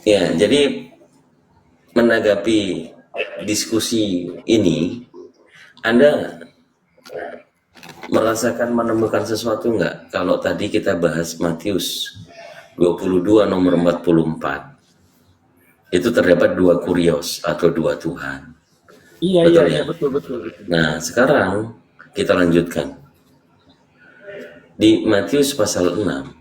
Ya, jadi menanggapi diskusi ini, Anda merasakan menemukan sesuatu nggak? Kalau tadi kita bahas Matius 22 nomor 44, itu terdapat dua kurios atau dua Tuhan. Iya, Betul iya, ya? betul, betul, betul. Nah, sekarang kita lanjutkan. Di Matius pasal 6,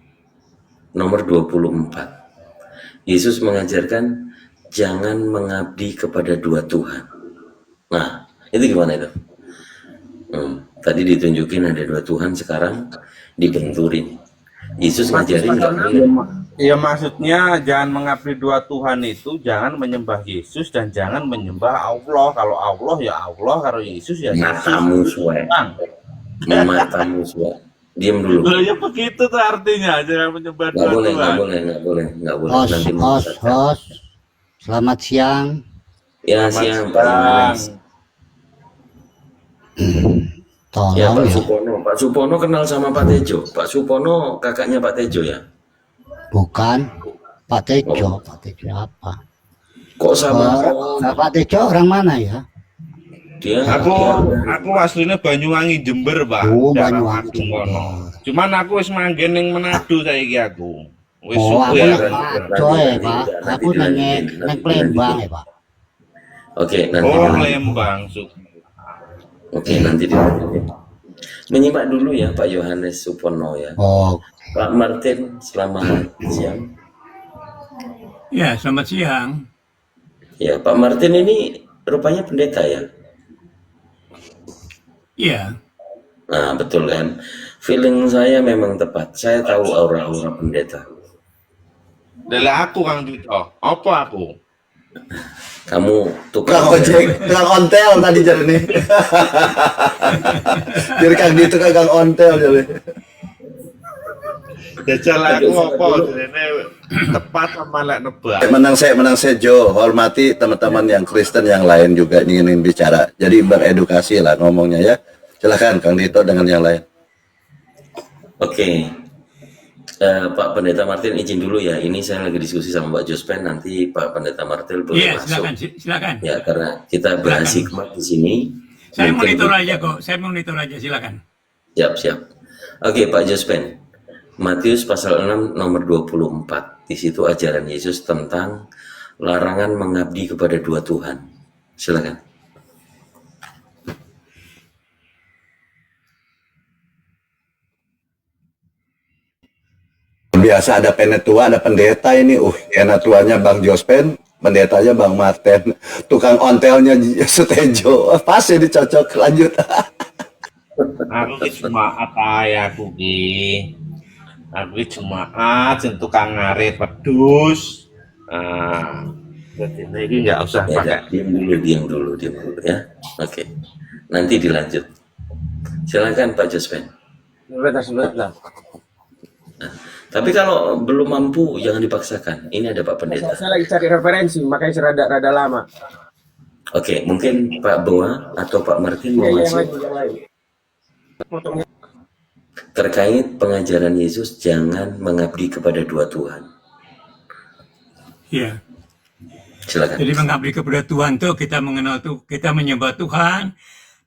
nomor 24, Yesus mengajarkan jangan mengabdi kepada dua Tuhan. Nah, itu gimana itu? Tadi ditunjukin ada dua Tuhan, sekarang dibenturin. Yesus Matius ngajarin nggak pasal 6. boleh. Iya, maksudnya jangan mengabdi dua Tuhan itu, jangan menyembah Yesus dan jangan menyembah Allah. Kalau Allah ya Allah, kalau Yesus ya Yesus. Matamu suwe, Bang. matamu suwe. Diam dulu. Loh, ya begitu tuh artinya, jangan menyembah Nggak dua boleh, Tuhan. nggak boleh, nggak boleh, nggak boleh. Host, Nanti host, menyesatkan. host. Selamat siang. Ya, Selamat siang Pak siang. Yohanes. Ya, Tolong Pak ya. Supono. Pak Supono kenal sama Pak Tejo. Pak Supono kakaknya Pak Tejo ya? Bukan Pak Tejo. Pak Tejo apa? Kok sama? Pak Tejo orang mana ya? Dia Aku aslinya Banyuwangi Jember, Pak. Oh, Daerah Banyuwangi Mas Sumono. Jember. Cuman aku wis manggen ning Manado saiki aku. Wis Oh, aku suwe nang aku. Manado ya, Pak. Aku nang Palembang ya, Pak. Oke, nanti Oh, dilanjut. Lembang, Suk. Oke, nanti dilanjutin. Menyimak dulu ya Pak Yohanes Supono ya. Oh, Pak Martin, selamat siang. Ya, selamat siang. Ya, Pak Martin ini rupanya pendeta ya. Iya, Nah, betul kan? Feeling saya memang tepat. Saya tahu aura-aura pendeta. Dari aku Kang Dito. Apa aku? Kamu Tukang tukang ojek, tukang ontel tadi jadi nih. Jadi Kang Dito kang ontel jadi. Jajal aku apa jenenge tepat sama lek nebak. Menang saya Jo, hormati teman-teman yang Kristen yang lain juga ingin bicara. Jadi beredukasi lah ngomongnya ya. Silakan Kang Dito dengan yang lain. Oke. Pak Pendeta Martin izin dulu ya. Ini saya lagi diskusi sama Mbak Jospen. Nanti Pak Pendeta Martin boleh iya, masuk. silakan, silakan. Ya, karena kita bahas hikmat di sini. Saya Mungkin monitor aja kok, saya monitor aja, silakan. Siap. Oke, Pak Jospen. Matius pasal 6 nomor 24. Di situ ajaran Yesus tentang larangan mengabdi kepada dua Tuhan. Silakan. Biasa ada penetua, ada pendeta ini. Penetuanya Bang Jospen, pendetanya Bang Martin, tukang ontelnya Sutejo. Pas ya dicocok. Lanjut. Aku ki jemaat ae aku ki. Aku ki jemaat sing tukang ngarit wedhus. Jadi ini nggak usah Ya, pakai. diam dulu ya. Oke. Nanti dilanjut. Silakan Pak Jospen. Sebentar. Tapi kalau belum mampu jangan dipaksakan. Ini ada Pak Pendeta. Saya lagi cari referensi, makanya saya rada lama. Oke, mungkin Pak Boa atau Pak Martin mau Iya, yang masuk lain. Potongnya. terkait pengajaran Yesus jangan mengabdi kepada dua Tuhan. Iya. Silakan. Jadi mengabdi kepada Tuhan tuh kita mengenal tuh, kita menyembah Tuhan,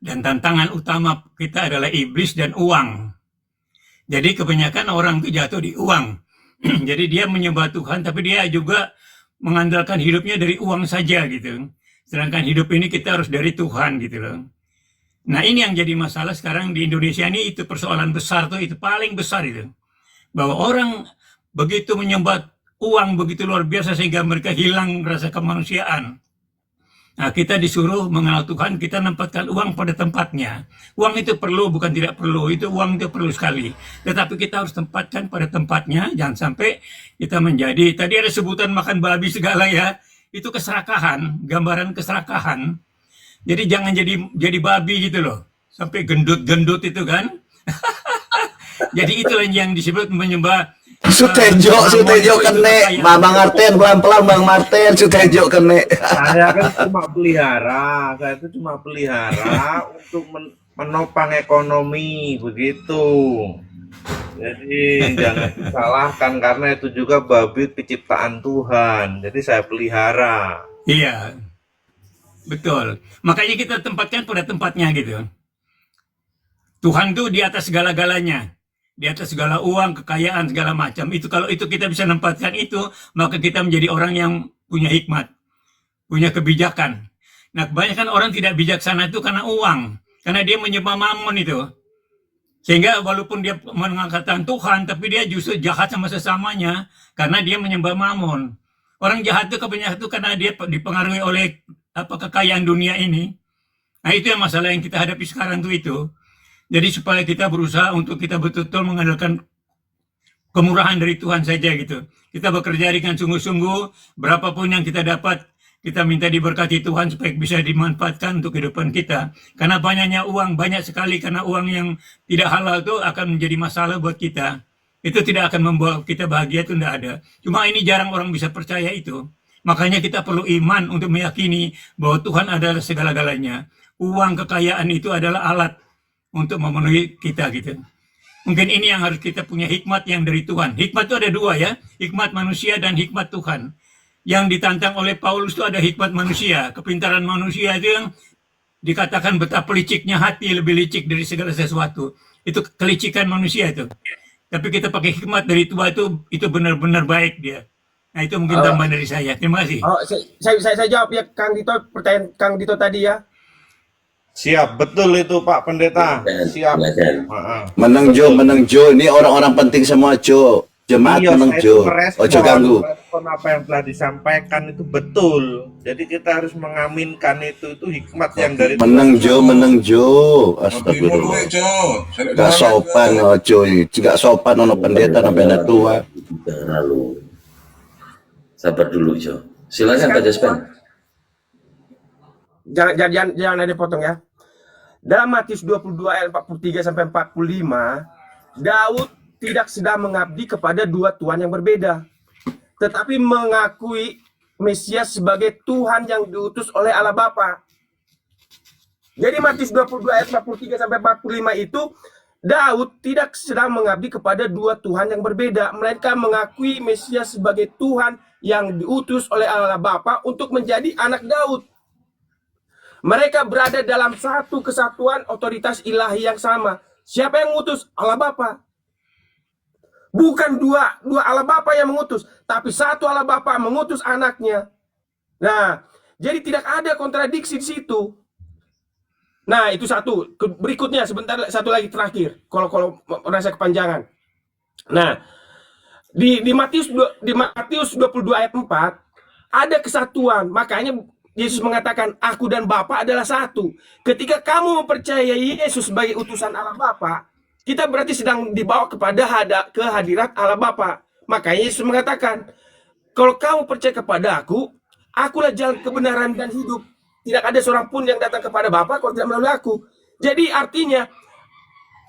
dan tantangan utama kita adalah iblis dan uang. Jadi kebanyakan orang itu jatuh di uang. Jadi dia menyembah Tuhan, tapi dia juga mengandalkan hidupnya dari uang saja gitu. Sedangkan hidup ini kita harus dari Tuhan gitu loh. Nah ini yang jadi masalah sekarang di Indonesia ini, itu persoalan besar tuh, itu paling besar itu. Bahwa orang begitu menyembah uang begitu luar biasa sehingga mereka hilang rasa kemanusiaan. Nah kita disuruh mengenal Tuhan, kita menempatkan uang pada tempatnya. Uang itu perlu, bukan tidak perlu, itu uang itu perlu sekali. Tetapi kita harus tempatkan pada tempatnya, jangan sampai kita menjadi, tadi ada sebutan makan babi segala ya, itu keserakahan, gambaran keserakahan. Jadi jangan jadi babi gitu loh, sampai gendut-gendut itu kan. Jadi itulah yang disebut menyembah Sutejo kene. Bang Martin pelan-pelan Bang Martin, Sutejo kene. Saya kan cuma pelihara, saya itu cuma pelihara untuk menopang ekonomi begitu. Jadi jangan disalahkan karena itu juga babi penciptaan Tuhan. Jadi saya pelihara. Iya, betul. Makanya kita tempatkan pada tempatnya gitu. Tuhan tuh di atas segala-galanya. Di atas segala uang, kekayaan, segala macam. Itu kalau itu kita bisa menempatkan itu, maka kita menjadi orang yang punya hikmat, punya kebijakan. Nah, kebanyakan orang tidak bijaksana itu karena uang. Karena dia menyembah mamon itu. Sehingga walaupun dia mengatakan Tuhan, tapi dia justru jahat sama sesamanya karena dia menyembah mamon. Orang jahat itu kebanyakan itu karena dia dipengaruhi oleh kekayaan dunia ini. Nah, itu yang masalah yang kita hadapi sekarang tuh itu. Jadi supaya kita berusaha untuk kita betul-betul mengandalkan kemurahan dari Tuhan saja gitu. Kita bekerja dengan sungguh-sungguh, berapapun yang kita dapat, kita minta diberkati Tuhan supaya bisa dimanfaatkan untuk kehidupan kita. Karena banyaknya uang, banyak sekali karena uang yang tidak halal itu akan menjadi masalah buat kita. Itu tidak akan membuat kita bahagia, itu tidak ada. Cuma ini jarang orang bisa percaya itu. Makanya kita perlu iman untuk meyakini bahwa Tuhan adalah segala-galanya. Uang, kekayaan itu adalah alat untuk memenuhi kita gitu. Mungkin ini yang harus kita punya hikmat yang dari Tuhan. Hikmat itu ada dua ya, hikmat manusia dan hikmat Tuhan. Yang ditantang oleh Paulus itu ada hikmat manusia, kepintaran manusia itu yang dikatakan betapa liciknya hati, lebih licik dari segala sesuatu. Itu kelicikan manusia itu. Tapi kita pakai hikmat dari Tuhan itu benar-benar baik dia. Nah itu mungkin tambahan dari saya. Terima kasih. Oh, saya jawab ya Kang Dito, pertanyaan Kang Dito tadi ya. Siap, betul itu Pak Pendeta. Siap. Menang Jo. Ini orang-orang penting semua Jo. Jemaat Iya, menang saya Jo. itu merespon, Ojo ganggu. merespon apa yang telah disampaikan itu betul. Jadi kita harus mengaminkan itu hikmat yang dari Menang Jo. Astagfirullah. Gak sopan Jo. Gak sopan ono pendeta sampai tua. Lalu sabar dulu Jo. Silakan Pak Jaspen. Jangan ada potong ya. Dalam Matius 22 ayat 43 sampai 45, Daud tidak sedang mengabdi kepada dua Tuhan yang berbeda, tetapi mengakui Mesias sebagai Tuhan yang diutus oleh Allah Bapa. Jadi Matius 22 ayat 43 sampai 45 itu Daud tidak sedang mengabdi kepada dua Tuhan yang berbeda, melainkan mengakui Mesias sebagai Tuhan yang diutus oleh Allah Bapa untuk menjadi anak Daud. Mereka berada dalam satu kesatuan otoritas ilahi yang sama. Siapa yang mengutus? Allah Bapa. Bukan dua Allah Bapa yang mengutus, tapi satu Allah Bapa mengutus anaknya. Nah, jadi tidak ada kontradiksi di situ. Nah, itu satu. Berikutnya sebentar, satu lagi terakhir. Kalau merasa kepanjangan. Nah, di Matius 22 ayat 4 ada kesatuan. Makanya Yesus mengatakan, aku dan Bapa adalah satu. Ketika kamu mempercayai Yesus sebagai utusan Allah Bapa, kita berarti sedang dibawa kepada kehadirat Allah Bapa. Makanya Yesus mengatakan, kalau kamu percaya kepada akulah jalan kebenaran dan hidup. Tidak ada seorang pun yang datang kepada Bapa kalau tidak melalui aku. Jadi artinya,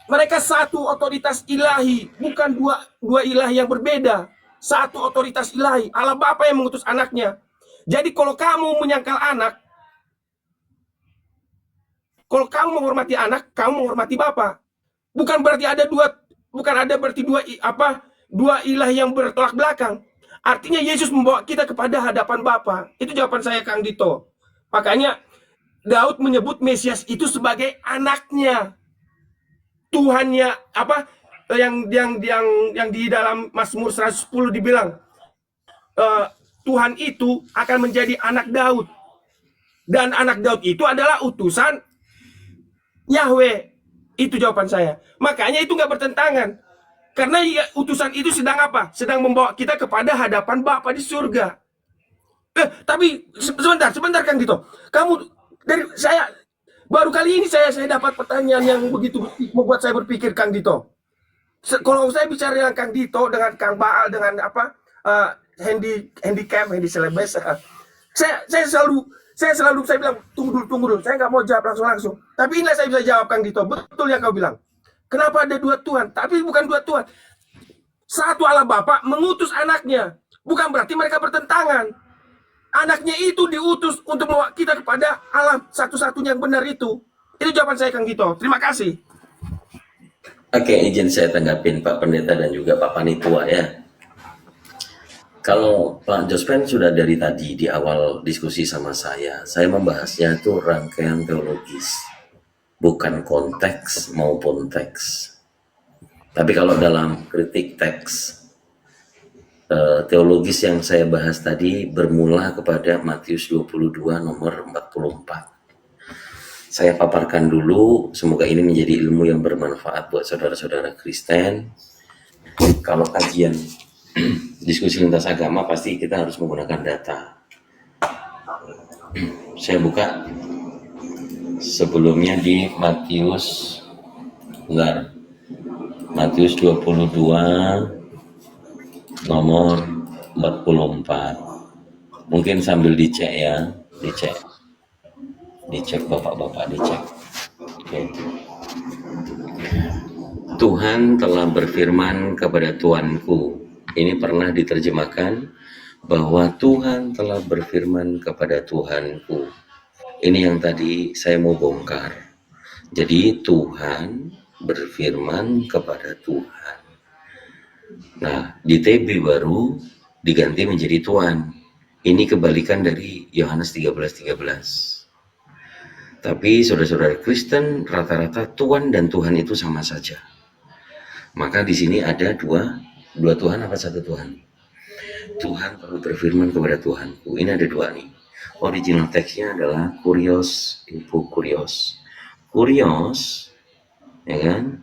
mereka satu otoritas ilahi, bukan dua ilahi yang berbeda. Satu otoritas ilahi, Allah Bapa yang mengutus anaknya. Jadi kalau kamu menyangkal anak, kalau kamu menghormati anak, kamu menghormati Bapa. Bukan berarti ada dua ilah yang bertolak belakang. Artinya Yesus membawa kita kepada hadapan Bapa. Itu jawaban saya Kang Dito. Makanya Daud menyebut Mesias itu sebagai anaknya. Tuhannya yang di dalam Mazmur 110 dibilang Tuhan itu akan menjadi anak Daud. Dan anak Daud itu adalah utusan Yahweh. Itu jawaban saya. Makanya itu nggak bertentangan. Karena utusan itu sedang apa? Sedang membawa kita kepada hadapan Bapa di surga. Tapi sebentar Kang Dito. Baru kali ini saya dapat pertanyaan yang begitu membuat saya berpikir Kang Dito. Kalau saya bicara dengan Kang Dito, dengan Kang Baal, dengan handicap, Celebes. Saya selalu bilang tunggu dulu. Saya nggak mau jawab langsung. Tapi inilah saya bisa jawab Kang Dito. Betul yang kau bilang. Kenapa ada dua Tuhan? Tapi bukan dua Tuhan. Satu Allah Bapa mengutus anaknya. Bukan berarti mereka bertentangan. Anaknya itu diutus untuk membawa kita kepada Allah satu-satunya yang benar itu. Itu jawaban saya Kang Dito. Terima kasih. Oke, izin saya tanggapin Pak Pendeta dan juga Pak Panitua ya. Kalau Pak Jospen sudah dari tadi di awal diskusi sama saya membahasnya itu rangkaian teologis, bukan konteks maupun teks. Tapi kalau dalam kritik teks, teologis yang saya bahas tadi bermula kepada Matius 22 nomor 44. Saya paparkan dulu, semoga ini menjadi ilmu yang bermanfaat buat saudara-saudara Kristen. Kalau kajian diskusi lintas agama pasti kita harus menggunakan data. Saya buka sebelumnya di Matius 22 nomor 44. Mungkin sambil dicek ya, dicek bapak-bapak, dicek. Oke. Tuhan telah berfirman kepada Tuanku. Ini pernah diterjemahkan bahwa Tuhan telah berfirman kepada Tuhanku. Ini yang tadi saya mau bongkar. Jadi Tuhan berfirman kepada Tuhan. Nah, di TB baru diganti menjadi Tuhan. Ini kebalikan dari Yohanes 13:13. Tapi saudara-saudara Kristen rata-rata Tuhan dan Tuhan itu sama saja. Maka di sini ada dua Tuhan apa satu Tuhan? Tuhan telah berfirman kepada Tuhanku. Ini ada dua nih. Original teksnya adalah kurios, info kurios. Kurios, ya kan?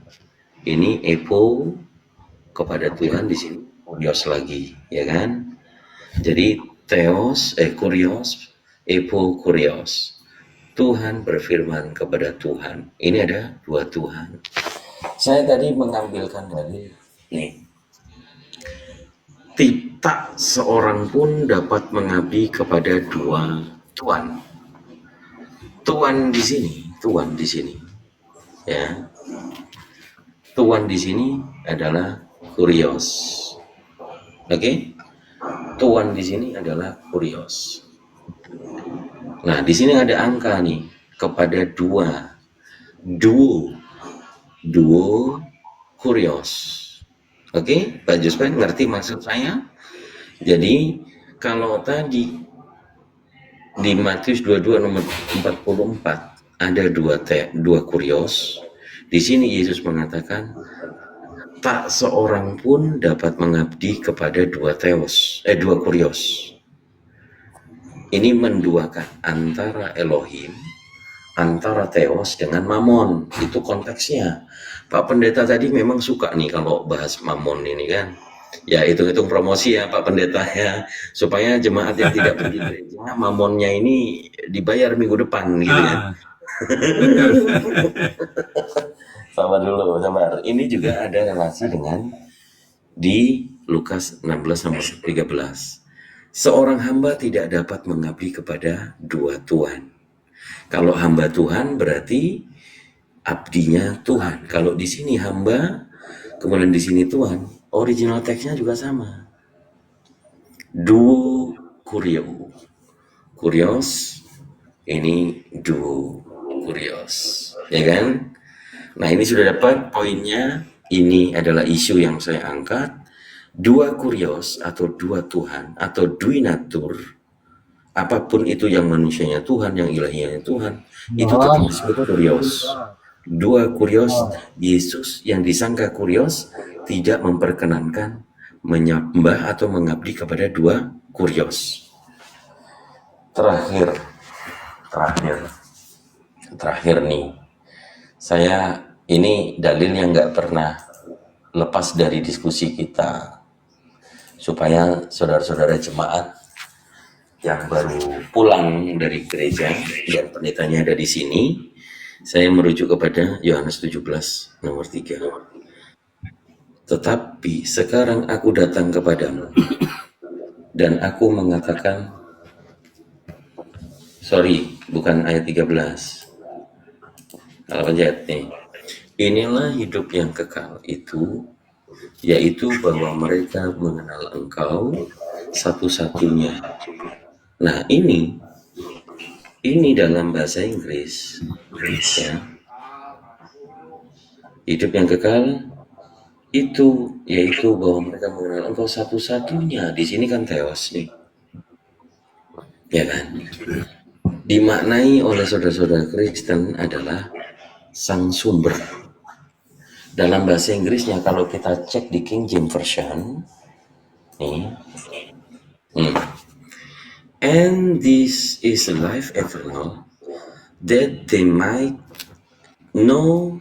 Ini epo kepada Tuhan, di sini kurios lagi, ya kan? Jadi theos, kurios, epo kurios. Tuhan berfirman kepada Tuhan. Ini ada dua Tuhan. Saya tadi mengambilkan dari nih. Tak seorang pun dapat mengabdi kepada dua Tuhan. Tuhan di sini, ya. Tuhan di sini adalah kurios. Oke? Tuhan di sini adalah kurios. Nah, di sini ada angka nih kepada duo kurios. Oke, Pak Jospen ngerti maksud saya? Jadi kalau tadi di Matius 22 nomor 44 ada dua kurios, di sini Yesus mengatakan tak seorang pun dapat mengabdi kepada dua kurios. Ini menduakan antara Elohim, antara Theos dengan Mammon. Itu konteksnya. Pak Pendeta tadi memang suka nih kalau bahas Mammon ini kan. Ya, hitung-hitung promosi ya Pak Pendeta ya. Supaya jemaat yang tidak pergi gereja, Mammonnya ini dibayar minggu depan gitu ya. Sabar dulu, sabar. Ini juga ada relasi dengan di Lukas 16 nomor 13. Seorang hamba tidak dapat mengabdi kepada dua Tuhan. Kalau hamba Tuhan berarti abdinya Tuhan. Kalau di sini hamba, kemudian di sini Tuhan, original teksnya juga sama. Duo kurio. Kurios, ini duo kurios. Ya kan? Nah, ini sudah dapat poinnya. Ini adalah isu yang saya angkat. Dua kurios atau dua Tuhan atau duinatur, apapun itu yang manusianya Tuhan, yang ilahinya Tuhan, itu tetap disebut kurios. Dua kurios, Yesus yang disangka kurios tidak memperkenankan menyembah atau mengabdi kepada dua kurios. Terakhir nih, saya ini dalil yang nggak pernah lepas dari diskusi kita, supaya saudara-saudara jemaat yang baru pulang dari gereja dan pendetanya ada di sini, saya merujuk kepada Yohanes 17 nomor 3. Tetapi sekarang aku datang kepadamu dan aku mengatakan, bukan ayat 13. Kalau penjahit nih. Inilah hidup yang kekal itu, yaitu bahwa mereka mengenal Engkau satu-satunya. Nah, ini dalam bahasa Inggris ya. Hidup yang kekal itu yaitu bahwa mereka mengenal Engkau satu-satunya. Di sini kan theos nih, ya kan? Dimaknai oleh saudara-saudara Kristen adalah sang sumber. Dalam bahasa Inggrisnya kalau kita cek di King James Version, nih, and this is life eternal, that they might know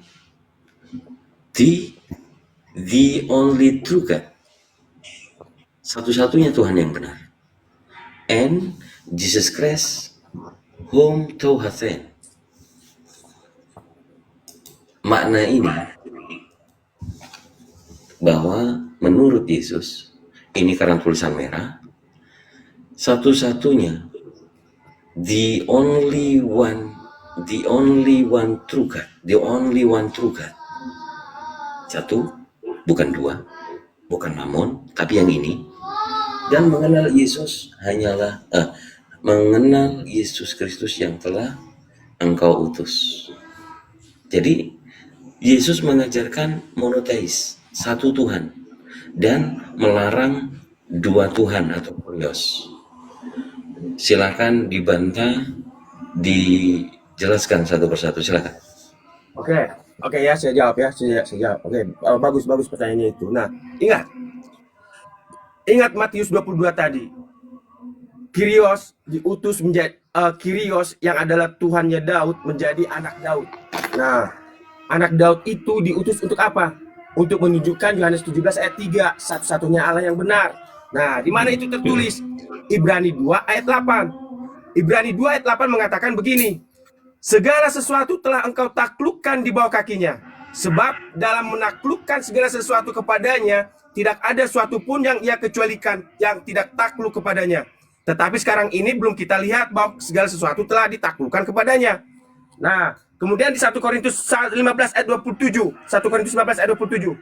the only true God, satu-satunya Tuhan yang benar, and Jesus Christ whom thou hast sent. Makna ini bahwa menurut Yesus, ini karena tulisan merah, satu-satunya, the only one true God, the only one true God. Satu, bukan dua, bukan namun, tapi yang ini. Dan mengenal Yesus hanyalah mengenal Yesus Kristus yang telah Engkau utus. Jadi Yesus mengajarkan monoteis, satu Tuhan, dan melarang dua Tuhan atau kurios. Silakan dibantah, dijelaskan satu persatu, silakan. Oke ya, saya jawab ya, saya jawab. Oke, bagus pertanyaannya itu. Nah, ingat Matius 22 tadi. Kyrios diutus menjadi Kyrios yang adalah Tuhannya Daud menjadi anak Daud. Nah, anak Daud itu diutus untuk apa? Untuk menunjukkan Yohanes 17 ayat 3, satu-satunya Allah yang benar. Nah, di mana itu tertulis? Ibrani 2 ayat 8. Ibrani 2 ayat 8 mengatakan begini. Segala sesuatu telah engkau taklukkan di bawah kakinya. Sebab dalam menaklukkan segala sesuatu kepadanya, tidak ada suatu pun yang ia kecualikan yang tidak takluk kepadanya. Tetapi sekarang ini belum kita lihat bahwa segala sesuatu telah ditaklukkan kepadanya. Nah, kemudian di 1 Korintus 15 ayat 27. 1 Korintus 15 ayat 27.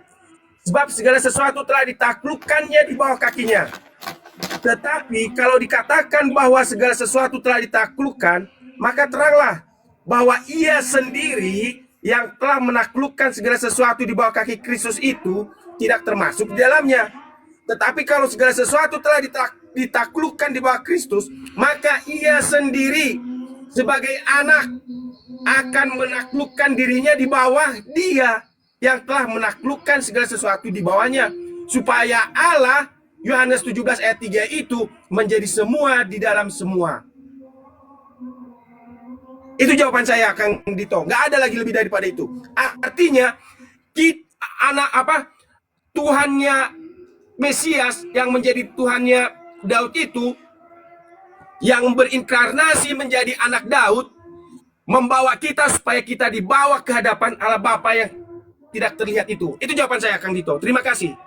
Sebab segala sesuatu telah ditaklukkannya di bawah kakinya. Tetapi kalau dikatakan bahwa segala sesuatu telah ditaklukkan, maka teranglah bahwa ia sendiri yang telah menaklukkan segala sesuatu di bawah kaki Kristus itu tidak termasuk di dalamnya. Tetapi kalau segala sesuatu telah ditaklukkan di bawah Kristus, maka ia sendiri sebagai anak akan menaklukkan dirinya di bawah dia yang telah menaklukkan segala sesuatu di bawahnya, supaya Allah, Yohanes 17 ayat 3 itu menjadi semua di dalam semua. Itu jawaban saya, Kang Dito. Nggak ada lagi lebih daripada itu. Artinya, Tuhannya Mesias yang menjadi Tuhannya Daud itu, yang berinkarnasi menjadi anak Daud, membawa kita supaya kita dibawa ke hadapan Allah Bapa yang tidak terlihat itu. Itu jawaban saya, Kang Dito. Terima kasih.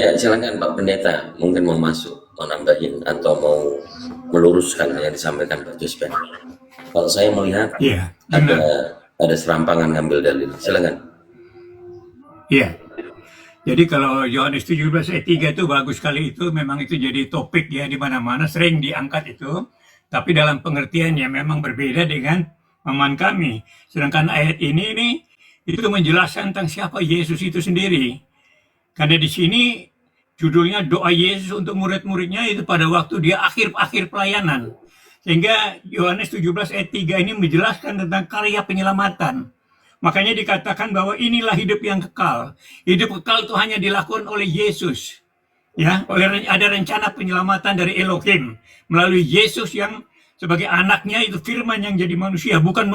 Ya, silakan Pak Pendeta, mungkin mau masuk, mau nambahin atau mau meluruskan yang disampaikan Pak Jospen. Kalau saya melihat ada serampangan ngambil dalil. Silakan. Iya. Jadi kalau Yohanes 17 ayat 3 itu bagus sekali, itu memang itu jadi topik ya di mana-mana sering diangkat itu. Tapi dalam pengertiannya memang berbeda dengan paman kami. Sedangkan ayat ini nih itu menjelaskan tentang siapa Yesus itu sendiri. Karena di sini judulnya doa Yesus untuk murid-muridnya itu pada waktu dia akhir pelayanan. Sehingga Yohanes 17 ayat 3 ini menjelaskan tentang karya penyelamatan. Makanya dikatakan bahwa inilah hidup yang kekal. Hidup kekal itu hanya dilakukan oleh Yesus. Ya, ada rencana penyelamatan dari Elohim melalui Yesus yang sebagai anaknya itu firman yang jadi manusia, bukan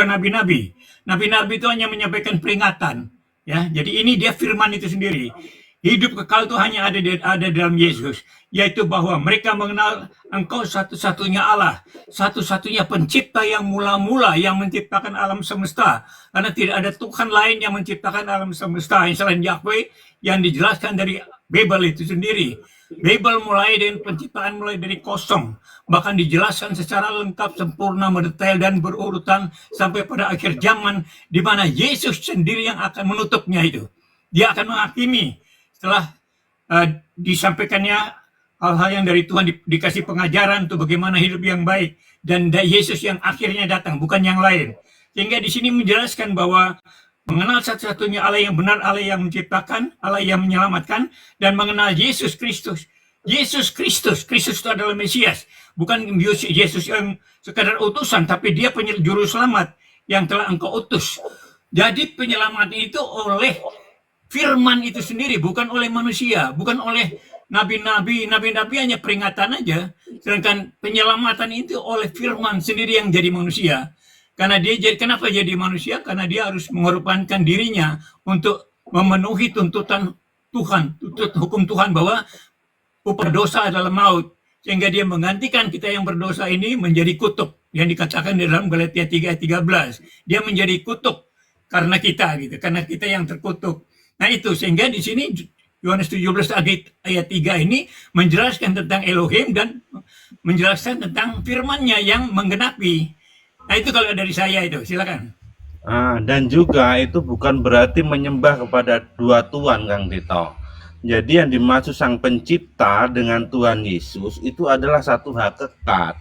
nabi-nabi. Nabi-nabi itu hanya menyampaikan peringatan. Ya, jadi ini dia firman itu sendiri. Hidup kekal itu hanya ada dalam Yesus, yaitu bahwa mereka mengenal Engkau satu-satunya Allah, satu-satunya pencipta yang mula-mula yang menciptakan alam semesta. Karena tidak ada Tuhan lain yang menciptakan alam semesta selain Yahweh, yang dijelaskan dari Babel itu sendiri. Babel mulai dari kosong, bahkan dijelaskan secara lengkap, sempurna, mendetail dan berurutan sampai pada akhir zaman di mana Yesus sendiri yang akan menutupnya itu. Dia akan menghakimi. Setelah disampaikannya hal-hal yang dari Tuhan, dikasih pengajaran untuk bagaimana hidup yang baik, dan Yesus yang akhirnya datang, bukan yang lain. Sehingga di sini menjelaskan bahwa mengenal satu-satunya Allah yang benar, Allah yang menciptakan, Allah yang menyelamatkan, dan mengenal Yesus Kristus. Yesus Kristus, Kristus itu adalah Mesias, bukan Yesus yang sekadar utusan, tapi dia juru selamat yang telah engkau utus. Jadi penyelamatan itu oleh firman itu sendiri, bukan oleh manusia, bukan oleh nabi-nabi. Nabi-nabi hanya peringatan aja, sedangkan penyelamatan itu oleh firman sendiri yang jadi manusia. Karena kenapa jadi manusia? Karena dia harus mengorbankan dirinya untuk memenuhi tuntutan Tuhan, hukum Tuhan bahwa upah dosa adalah maut. Sehingga dia menggantikan kita yang berdosa ini menjadi kutuk. Yang dikatakan di dalam Galatia 3 ayat 13. Dia menjadi kutuk karena kita gitu, karena kita yang terkutuk. Nah itu, sehingga di sini Yohanes 17 ayat 3 ini menjelaskan tentang Elohim dan menjelaskan tentang firman-Nya yang menggenapi. Nah itu kalau dari saya itu, silakan. Dan juga itu bukan berarti menyembah kepada dua Tuhan, Kang Tito. Jadi yang dimaksud Sang Pencipta dengan Tuhan Yesus itu adalah satu hakikat.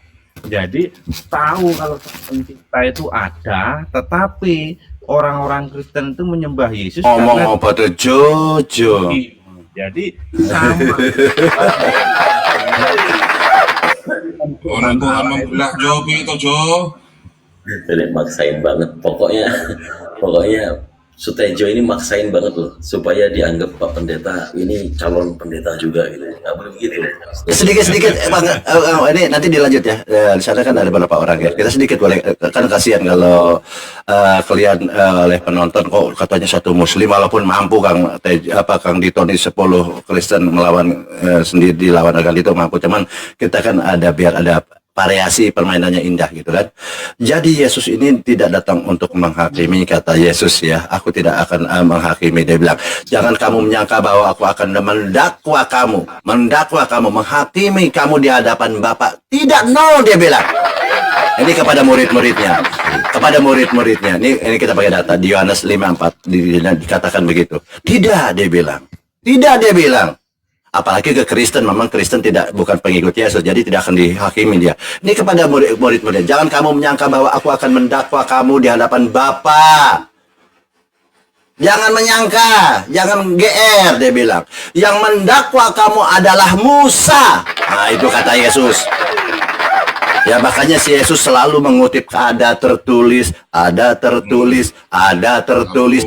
Jadi tahu kalau Sang Pencipta itu ada, tetapi orang-orang Kristen itu menyembah Yesus Ngomong apa tuh Jojo? Jadi sama. Orang Tuhan membelah Jo, itu Jo. Jadi maksain banget. Pokoknya Sutejo ini maksain banget loh supaya dianggap Pak Pendeta ini calon pendeta juga gitu. Nggak boleh begitu. Sedikit Bang, ini nanti dilanjut ya. Di sana kan ada beberapa orang ya. Kita sedikit boleh, kan kasihan kalau kalian oleh penonton kok katanya satu Muslim, walaupun mampu Kang Dito di 10 Kristen melawan sendiri dilawan Kang Dito mampu, cuman kita kan ada biar ada variasi permainannya indah gitu kan. Jadi Yesus ini tidak datang untuk menghakimi, kata Yesus ya. Aku tidak akan menghakimi. Dia bilang, jangan kamu menyangka bahwa aku akan mendakwa kamu, menghakimi kamu di hadapan Bapa. Tidak, no, dia bilang. Ini kepada murid-muridnya. Ini kita pakai data di Yohanes 5:4 dikatakan begitu. Tidak, dia bilang. Apalagi ke Kristen, memang Kristen bukan pengikut Yesus, jadi tidak akan dihakimi dia. Ini kepada murid-murid, jangan kamu menyangka bahwa aku akan mendakwa kamu di hadapan Bapa. Jangan menyangka, jangan GR, dia bilang. Yang mendakwa kamu adalah Musa. Nah, itu kata Yesus. Ya, makanya si Yesus selalu mengutip ada tertulis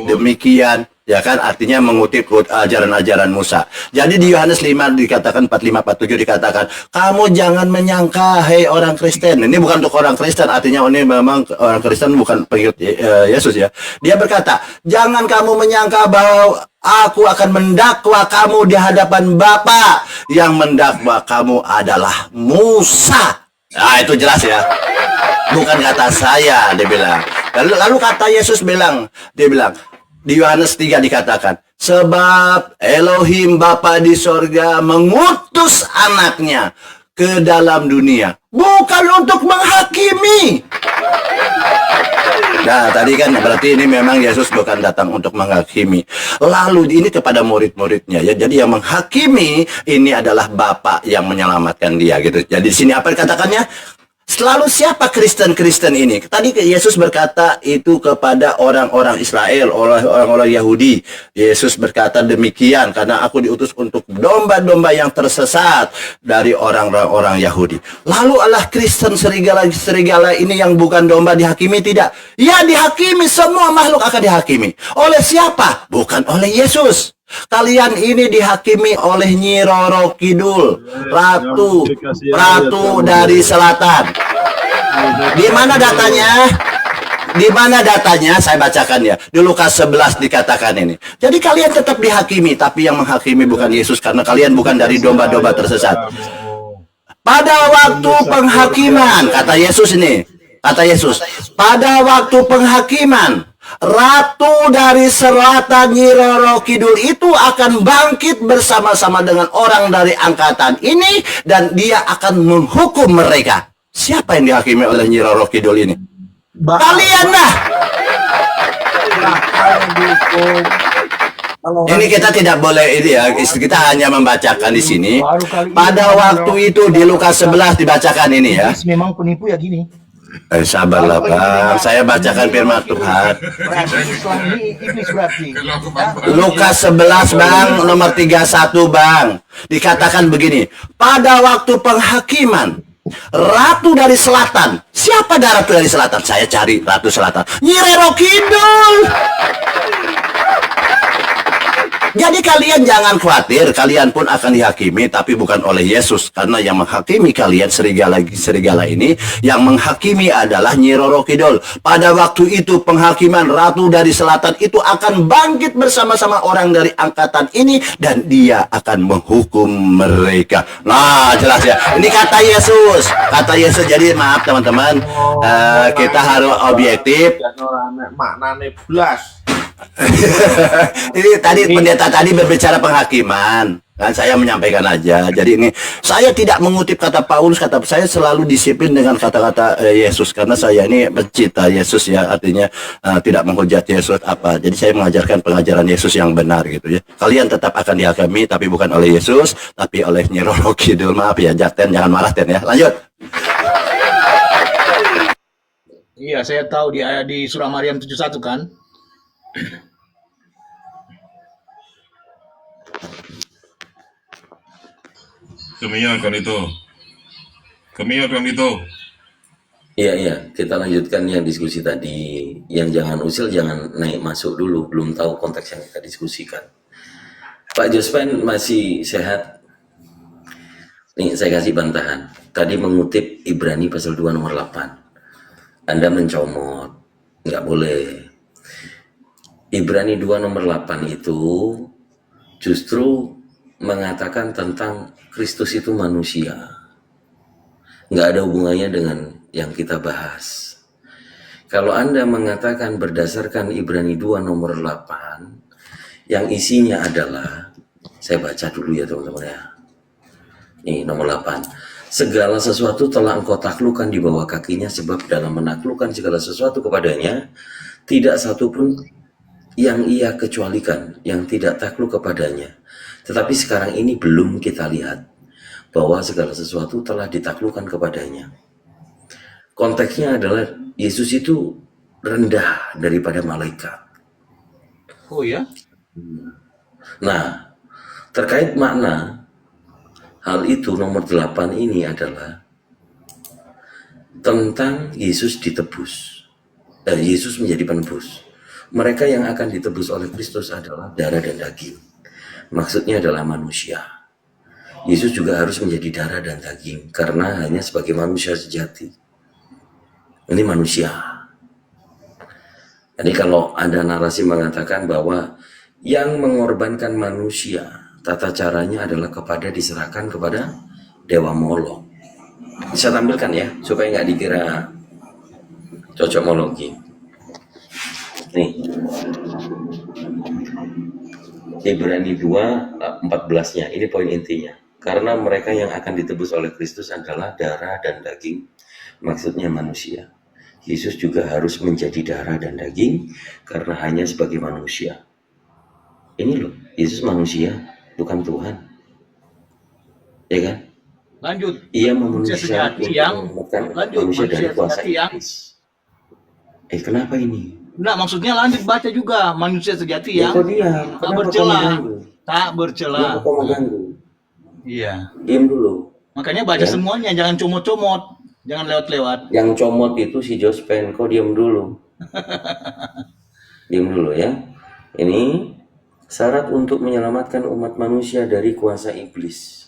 demikian. Ya kan, artinya mengutip ajaran-ajaran Musa. Jadi di Yohanes 5 dikatakan 45-47 dikatakan, kamu jangan menyangka, hei orang Kristen. Ini bukan untuk orang Kristen, artinya ini memang orang Kristen bukan pengikut Yesus ya. Dia berkata, jangan kamu menyangka bahwa aku akan mendakwa kamu di hadapan Bapa. Yang mendakwa kamu adalah Musa. Nah, itu jelas ya. Bukan kata saya, dia bilang. Lalu kata Yesus bilang, di Yohanes 3 dikatakan, sebab Elohim Bapa di sorga mengutus anaknya ke dalam dunia, bukan untuk menghakimi. Nah, tadi kan berarti ini memang Yesus bukan datang untuk menghakimi. Lalu ini kepada murid-muridnya ya. Jadi yang menghakimi ini adalah Bapa yang menyelamatkan dia gitu. Jadi di sini apa dikatakannya? Selalu siapa Kristen ini? Tadi Yesus berkata itu kepada orang-orang Israel, orang-orang Yahudi. Yesus berkata demikian karena aku diutus untuk domba-domba yang tersesat dari orang-orang Yahudi. Lalu Allah Kristen serigala ini yang bukan domba dihakimi tidak? Ya, dihakimi, semua makhluk akan dihakimi. Oleh siapa? Bukan oleh Yesus. Kalian ini dihakimi oleh Nyi Roro Kidul, ratu dari selatan. Di mana datanya? Saya bacakan ya. Di Lukas 11 dikatakan ini. Jadi kalian tetap dihakimi, tapi yang menghakimi bukan Yesus karena kalian bukan dari domba-domba tersesat. Pada waktu penghakiman, kata Yesus, pada waktu penghakiman, ratu dari selatan Nyi Roro Kidul itu akan bangkit bersama-sama dengan orang dari angkatan ini dan dia akan menghukum mereka. Siapa yang dihakimi oleh Nyi Roro Kidul ini? Kalian lah. Ini kita tidak boleh ini ya, kita hanya membacakan di sini. Pada waktu itu di Lukas 11 dibacakan ini ya. Memang penipu ya gini. Sabarlah Bang, saya bacakan firman Tuhan. Berarti Islam ini iblis berarti. Lukas 11 Bang, nomor 31 Bang. Dikatakan begini, pada waktu penghakiman, Ratu dari Selatan. Siapa Ratu dari Selatan? Saya cari Ratu Selatan. Nyi Rero Kidul. Jadi kalian jangan khawatir, kalian pun akan dihakimi, tapi bukan oleh Yesus. Karena yang menghakimi kalian, serigala ini, yang menghakimi adalah Nyi Roro Kidul. Pada waktu itu penghakiman Ratu dari Selatan itu akan bangkit bersama-sama orang dari angkatan ini, dan dia akan menghukum mereka. Nah, jelas ya. Ini kata Yesus. Kata Yesus, jadi maaf teman-teman, kita harus objektif. Maknane belas. Ini tadi pendeta tadi berbicara penghakiman, kan saya menyampaikan aja. Jadi ini saya tidak mengutip kata Paulus, kata saya selalu disiplin dengan kata-kata Yesus, karena saya ini pecinta Yesus ya, artinya tidak menghujat Yesus apa. Jadi saya mengajarkan pengajaran Yesus yang benar gitu ya. Kalian tetap akan dihakimi, tapi bukan oleh Yesus, tapi oleh Nyi Roro Kidul. Maaf ya, Jaten, jangan marah Ten ya. Lanjut. Iya, saya tahu di surah Maryam 71 kan. Demikian itu. Demikian itu. Iya, kita lanjutkan yang diskusi tadi. Yang jangan usil, jangan naik masuk dulu. Belum tahu konteks yang kita diskusikan. Pak Jospen masih sehat? Nih, saya kasih bantahan. Tadi mengutip Ibrani pasal 2 nomor 8. Anda mencomot. Nggak boleh. Ibrani 2 nomor 8 itu justru mengatakan tentang Kristus itu manusia. Nggak ada hubungannya dengan yang kita bahas. Kalau Anda mengatakan berdasarkan Ibrani 2 nomor 8, yang isinya adalah, saya baca dulu ya teman-teman ya. Nih nomor 8. Segala sesuatu telah engkau taklukkan di bawah kakinya, sebab dalam menaklukkan segala sesuatu kepadanya, tidak satu pun yang ia kecualikan, yang tidak takluk kepadanya. Tetapi sekarang ini belum kita lihat bahwa segala sesuatu telah ditaklukkan kepadanya. Konteksnya adalah Yesus itu rendah daripada malaikat. Oh ya? Nah, terkait makna hal itu nomor 8 ini adalah tentang Yesus ditebus. Yesus menjadi penebus. Mereka yang akan ditebus oleh Kristus adalah darah dan daging. Maksudnya adalah manusia. Yesus juga harus menjadi darah dan daging karena hanya sebagai manusia sejati. Ini manusia. Jadi kalau ada narasi mengatakan bahwa yang mengorbankan manusia, tata caranya adalah diserahkan kepada Dewa Molok. Bisa tampilkan ya, supaya nggak dikira cocokmologi. Nih, Ibrani 2, 14-nya, ini poin intinya. Karena mereka yang akan ditebus oleh Kristus adalah darah dan daging, maksudnya manusia. Yesus juga harus menjadi darah dan daging, karena hanya sebagai manusia. Ini loh, Yesus manusia, bukan Tuhan. Ya kan? Lanjut. Ia memenuhi Manusia syarat sejati untuk yang menyelamatkan lanjut, manusia dari manusia kuasa sejati yang iblis. Kenapa ini? Enggak, maksudnya lanjut baca juga, manusia sejati Ya, yang kok diam? tak Kenapa kau bercela. mengganggu? Tak bercela. Kenapa kau mengganggu? Iya. Diam dulu. Makanya baca Ya. semuanya, jangan comot-comot, jangan lewat-lewat. Yang comot itu si Jospen, kau diam dulu. Diam dulu ya. Ini syarat untuk menyelamatkan umat manusia dari kuasa iblis.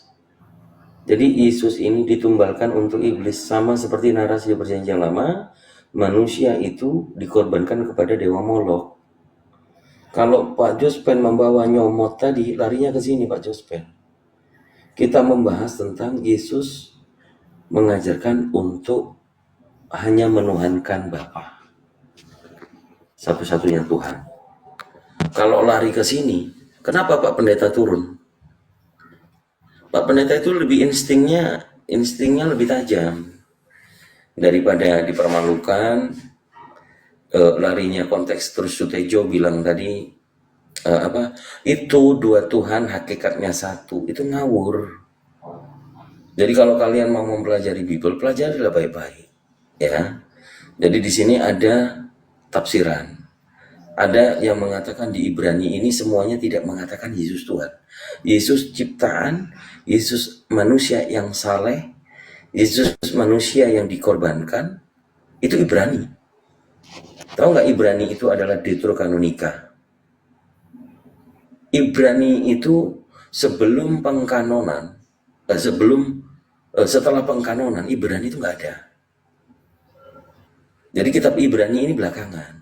Jadi Yesus ini ditumbalkan untuk iblis, sama seperti narasi di Perjanjian Lama. Manusia itu dikorbankan kepada Dewa Molok. Kalau Pak Jospen membawa nyomot tadi, larinya ke sini Pak Jospen. Kita membahas tentang Yesus mengajarkan untuk hanya menuhankan Bapa, satu-satunya Tuhan. Kalau lari ke sini, kenapa Pak Pendeta turun? Pak Pendeta itu lebih instingnya lebih tajam daripada dipermalukan. Larinya konteks terus Sutejo bilang tadi itu dua Tuhan hakikatnya satu, itu ngawur. Jadi kalau kalian mau mempelajari Bible, pelajarilah baik-baik ya. Jadi di sini ada tafsiran. Ada yang mengatakan di Ibrani ini semuanya tidak mengatakan Yesus Tuhan. Yesus ciptaan, Yesus manusia yang saleh, Yesus manusia yang dikorbankan, itu Ibrani. Tahu nggak Ibrani itu adalah Deuterokanonika. Ibrani itu sebelum pengkanonan, setelah pengkanonan, Ibrani itu nggak ada. Jadi kitab Ibrani ini belakangan.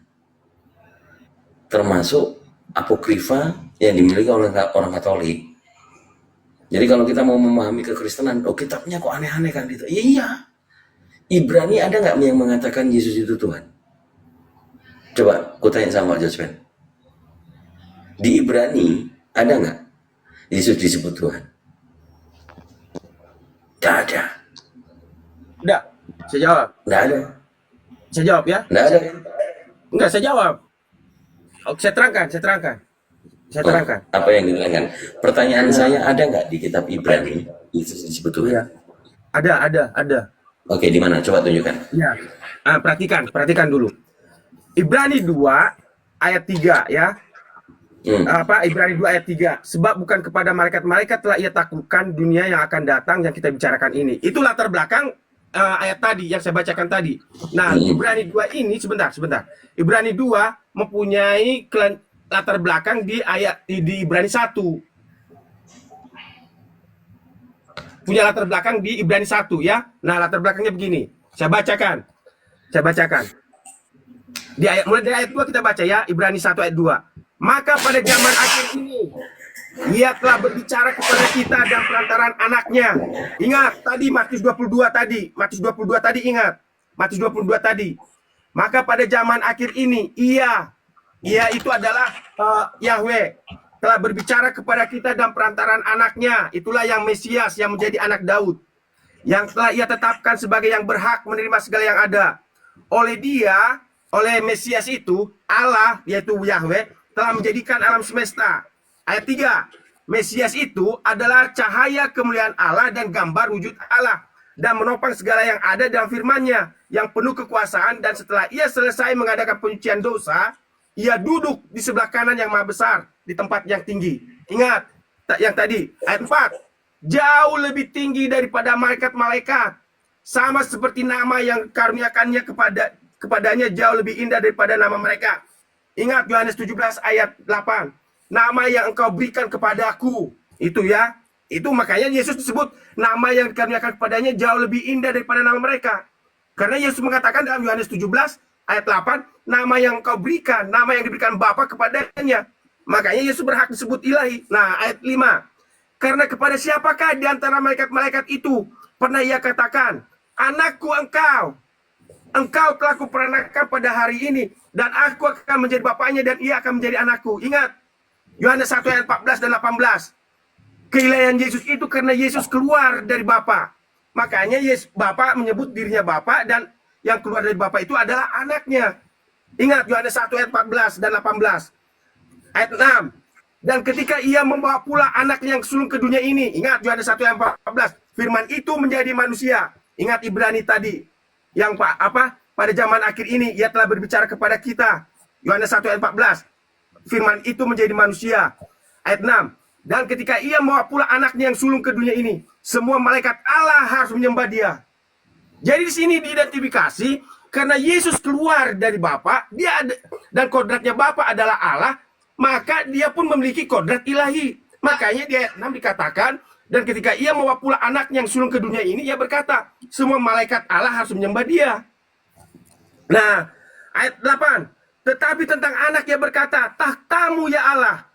Termasuk apokrifa yang dimiliki oleh orang Katolik. Jadi kalau kita mau memahami kekristenan, oh kitabnya kok aneh-aneh kan gitu. Iya. Ibrani ada nggak yang mengatakan Yesus itu Tuhan? Coba aku tanya sama Joshua. Di Ibrani ada nggak Yesus disebut Tuhan? Tidak ada. Udah, saya jawab. Tidak ada. Saya jawab ya. Tidak ada. Enggak, saya jawab. Oke, saya terangkan. Saya terangkan. Apa yang diterangkan? Pertanyaan saya, ada nggak di kitab Ibrani Yesus disebut Tuhan? Iya. Ada. Oke, di mana? Coba tunjukkan. Ya. Perhatikan dulu. Ibrani 2 ayat 3 ya. Ibrani 2 ayat 3. Sebab bukan kepada malaikat-malaikat telah ia taklukkan dunia yang akan datang yang kita bicarakan ini. Itu latar belakang ayat tadi yang saya bacakan tadi. Nah, Ibrani 2 ini sebentar. Ibrani 2 mempunyai latar belakang di Ibrani 1. Punya latar belakang di Ibrani 1 ya. Nah, latar belakangnya begini. Saya bacakan. Mulai dari ayat 2 kita baca ya, Ibrani 1 ayat 2. Maka pada zaman akhir ini ia telah berbicara kepada kita dan perantaran anaknya. Ingat tadi Matius 22 tadi ingat. Matius 22 tadi. Maka pada zaman akhir ini ia itu adalah Yahweh telah berbicara kepada kita dan perantaran anaknya. Itulah yang Mesias yang menjadi anak Daud. Yang telah ia tetapkan sebagai yang berhak menerima segala yang ada. Oleh Mesias itu, Allah, yaitu Yahweh, telah menjadikan alam semesta. Ayat 3, Mesias itu adalah cahaya kemuliaan Allah dan gambar wujud Allah. Dan menopang segala yang ada dalam firman-Nya, yang penuh kekuasaan. Dan setelah ia selesai mengadakan penyucian dosa, ia duduk di sebelah kanan yang maha besar, di tempat yang tinggi. Ingat, yang tadi, ayat 4, jauh lebih tinggi daripada malaikat-malaikat. Sama seperti nama yang dikaruniakannya kepadanya jauh lebih indah daripada nama mereka. Ingat Yohanes 17 ayat 8. Nama yang engkau berikan kepadaku. Itu ya. Itu makanya Yesus disebut nama yang dikaruniakan kepadanya jauh lebih indah daripada nama mereka. Karena Yesus mengatakan dalam Yohanes 17 ayat 8, nama yang engkau berikan, nama yang diberikan Bapa kepadanya. Makanya Yesus berhak disebut ilahi. Nah, ayat 5. Karena kepada siapakah di antara malaikat-malaikat itu pernah ia katakan, anakku engkau telah kuperanakan pada hari ini, dan aku akan menjadi bapaknya dan ia akan menjadi anakku. Ingat, Yohanes 1 ayat 14 dan 18. Keilahian Yesus itu karena Yesus keluar dari Bapa. Makanya Bapa menyebut dirinya Bapa, dan yang keluar dari Bapa itu adalah anaknya. Ingat, Yohanes 1 ayat 14 dan 18. Ayat 6. Dan ketika ia membawa pula anaknya yang sulung ke dunia ini. Ingat, Yohanes 1 ayat 14. Firman itu menjadi manusia. Ingat Ibrani tadi. Yang pada zaman akhir ini ia telah berbicara kepada kita. Yohanes 1 ayat 14. Firman itu menjadi manusia. Ayat 6. Dan ketika ia membawa pula anaknya yang sulung ke dunia ini, semua malaikat Allah harus menyembah dia. Jadi di sini diidentifikasi karena Yesus keluar dari Bapa, dan kodratnya Bapa adalah Allah, maka dia pun memiliki kodrat ilahi. Makanya di ayat 6 dikatakan, dan ketika ia membawa pula anaknya yang sulung ke dunia ini, ia berkata, semua malaikat Allah harus menyembah dia. Nah, ayat 8. Tetapi tentang anak ia berkata, tahtamu ya Allah.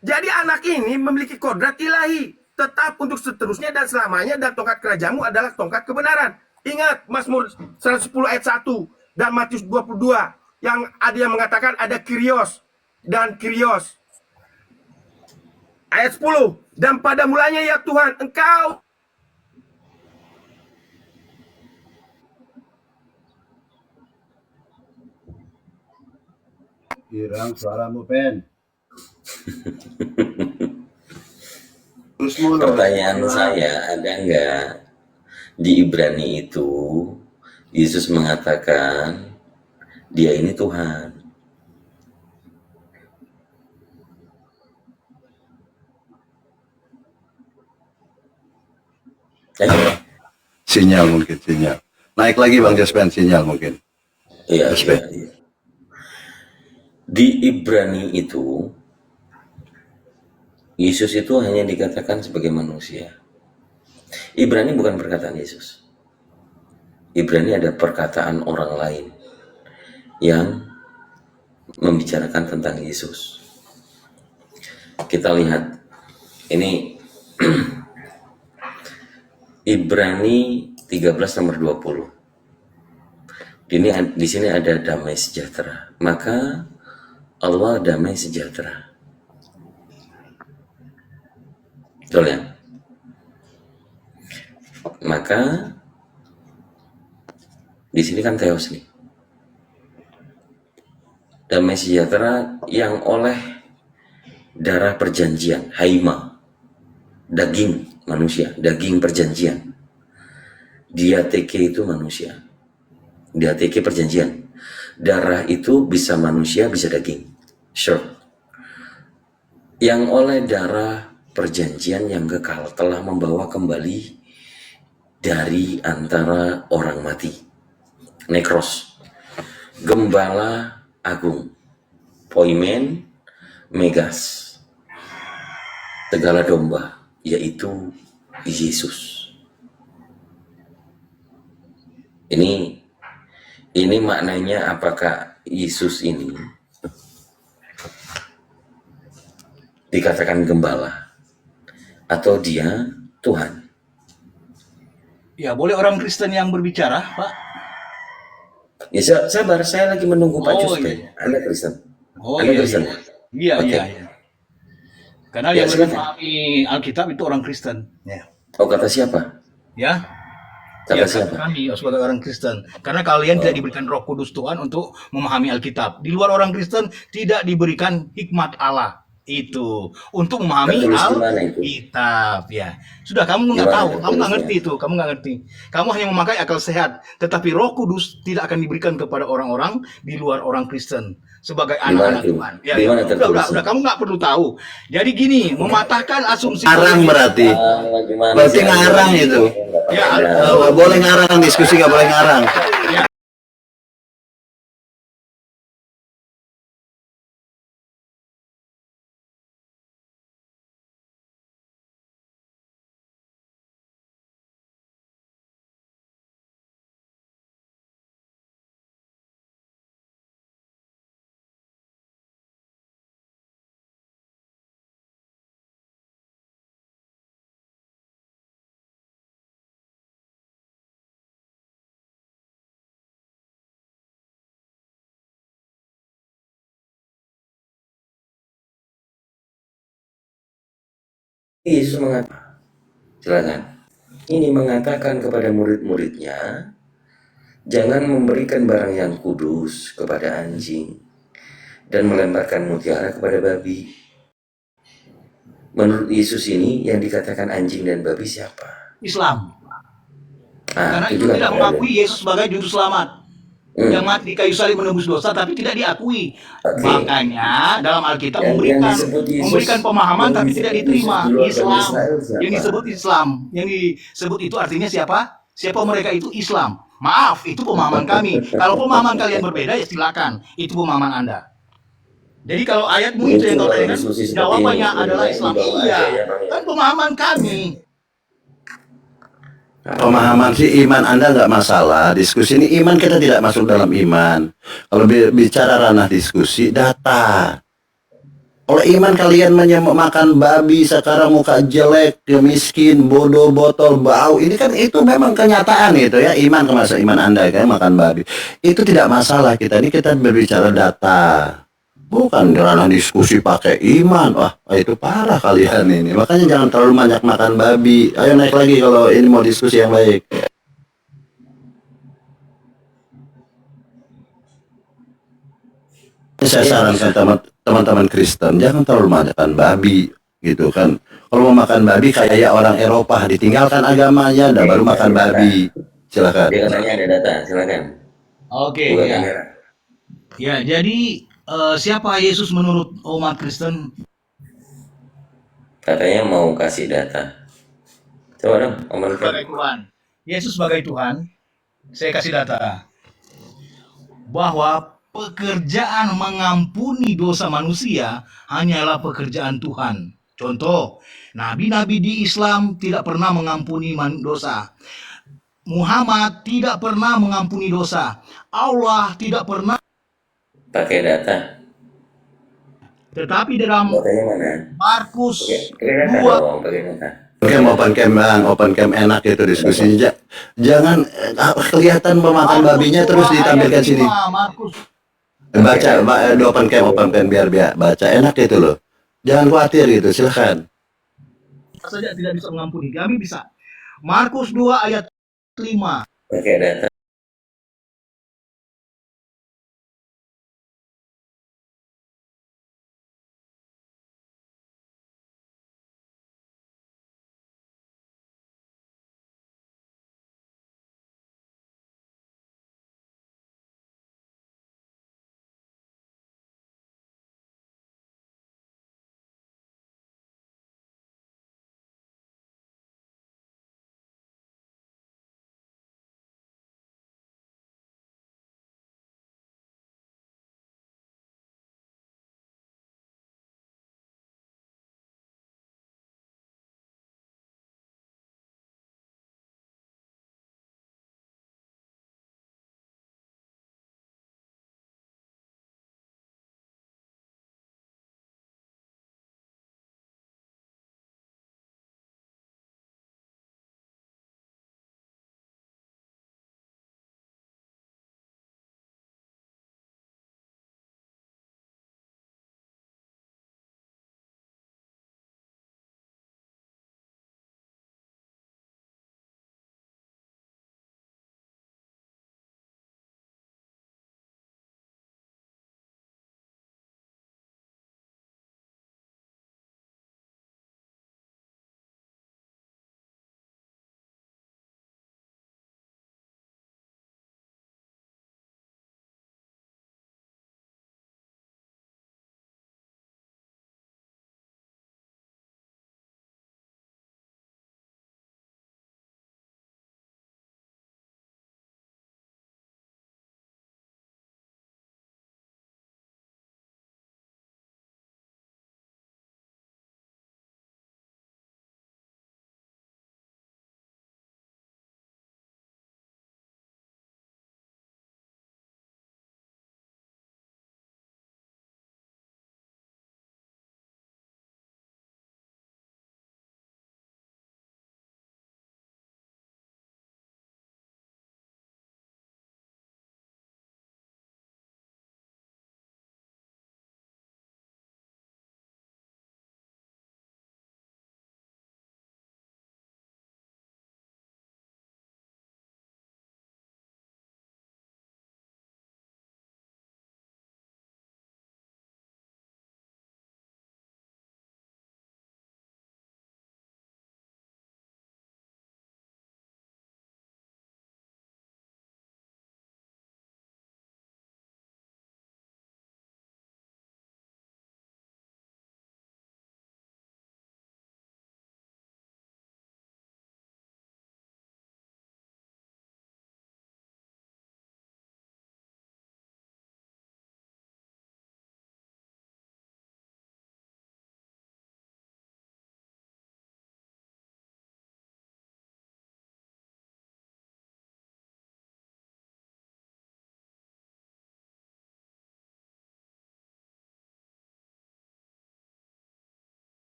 Jadi anak ini memiliki kodrat ilahi, tetap untuk seterusnya dan selamanya, dan tongkat kerajaanmu adalah tongkat kebenaran. Ingat Mazmur 110 ayat 1 dan Matius 22 yang ada yang mengatakan ada Kyrios dan Kyrios. Ayat 10, dan pada mulanya ya Tuhan, engkau Hilang suaramu, Pen. Terus mulu. Pertanyaan saya, ada nggak di Ibrani itu Yesus mengatakan Dia ini Tuhan. Sinyal mungkin, sinyal. Naik lagi Bang Jospen, sinyal mungkin. Iya, Jospen. iya. Di Ibrani itu, Yesus itu hanya dikatakan sebagai manusia. Ibrani bukan perkataan Yesus. Ibrani ada perkataan orang lain yang membicarakan tentang Yesus. Kita lihat ini Ibrani 13 nomor 20. Di sini ada damai sejahtera. Maka Allah damai sejahtera. Betul ya? Maka di sini kan theos nih. Damai sejahtera yang oleh darah perjanjian, haima, daging manusia, daging perjanjian. Diateke itu manusia. Diateke perjanjian. Darah itu bisa manusia, bisa daging. Sure. Yang oleh darah perjanjian yang kekal telah membawa kembali dari antara orang mati. Nekros. Gembala agung. Poimen megas. Segala domba, yaitu Yesus. Ini maknanya apakah Yesus ini dikatakan gembala atau dia Tuhan? Ya, boleh orang Kristen yang berbicara, Pak? Ya, sabar, saya lagi menunggu Pak Justin. Iya. Anda Kristen. Oh Anda iya, Kristen. iya, Oke. iya. Karena Ya, yang silakan. memahami Alkitab itu orang Kristen. Ya. Oh, kata siapa? Ya, Kata ya siapa? kami sebagai orang Kristen. Karena kalian tidak diberikan Roh Kudus Tuhan untuk memahami Alkitab. Di luar orang Kristen tidak diberikan hikmat Allah itu untuk memahami Tertulis di mana itu? Alkitab. Ya, sudah kamu nggak Di mana tahu, kamu nggak tertulisnya? ngerti itu, kamu nggak ngerti. Kamu hanya memakai akal sehat, tetapi Roh Kudus tidak akan diberikan kepada orang-orang di luar orang Kristen sebagai anak-anak itu? Tuhan. Ya, Di mana udah, tertulisnya? kamu nggak perlu tahu. Jadi gini, mematahkan asumsi. Ngarang berarti. Gimana Berarti sih? ngarang itu. Ya, Nggak boleh ngarang, diskusi nggak boleh ngarang. Yesus mengatakan, silakan. Ini mengatakan kepada murid-muridnya, jangan memberikan barang yang kudus kepada anjing dan melemparkan mutiara kepada babi. Menurut Yesus ini yang dikatakan anjing dan babi siapa? Islam. Karena itu itu juga tidak ada. mengakui Yesus sebagai juru selamat. Yang mati di kayu salib menebus dosa, tapi tidak diakui. Oke. Makanya dalam Alkitab Yang disebut Yesus- memberikan pemahaman yang tapi disebut tidak Yesus diterima. di luar Islam. Bani Israel siapa? Yang disebut Islam. Yang disebut itu artinya siapa? Siapa mereka itu? Islam. Maaf, itu pemahaman kami. Kalau pemahaman kalian berbeda, ya silakan. Itu pemahaman Anda. Jadi kalau ayatmu itu yang kau tanyakan, Diskusi seperti jawabannya ini, adalah ini Islam. bawa Iya, aja ya, Bang, ya. kan pemahaman kami. Pemahaman sih iman Anda nggak masalah. Diskusi ini iman, kita tidak masuk dalam iman. Kalau bicara ranah diskusi, data. Kalau iman kalian makan babi, sekarang muka jelek, miskin, bodoh, botol, bau. Ini kan itu memang kenyataan itu ya. Iman kemasa iman Anda kayak makan babi. Itu tidak masalah kita. Ini kita berbicara data. Bukan ranah diskusi pakai iman. Wah, itu parah kalian ini. Makanya jangan terlalu banyak makan babi. Ayo naik lagi kalau ini mau diskusi yang baik. Saya sarankan teman-teman Kristen jangan terlalu makan babi gitu kan. Kalau mau makan babi kayak ya orang Eropa, ditinggalkan agamanya dan baru makan babi. Silakan. Dia katanya ada data, silakan. Oke, Buka ya. kamera. Ya, jadi siapa Yesus menurut umat Kristen? Katanya mau kasih data. Coba dong, Om Sebagai Ken. Tuhan. Yesus sebagai Tuhan, saya kasih data bahwa pekerjaan mengampuni dosa manusia hanyalah pekerjaan Tuhan. Contoh, nabi-nabi di Islam tidak pernah mengampuni dosa. Muhammad tidak pernah mengampuni dosa. Allah tidak pernah. Pakai data. Tetapi dalam Datanya mana? Markus Pakai data 2, dong, pakai data. Open cam bang, open cam enak itu diskusinya. Jangan kelihatan memakan babinya terus ditampilkan sini. Markus. Baca, open cam biar baca enak itu loh. Jangan khawatir gitu, silahkan. Saja tidak bisa mengampuni, kami bisa. Markus 2 ayat 5. Pakai data.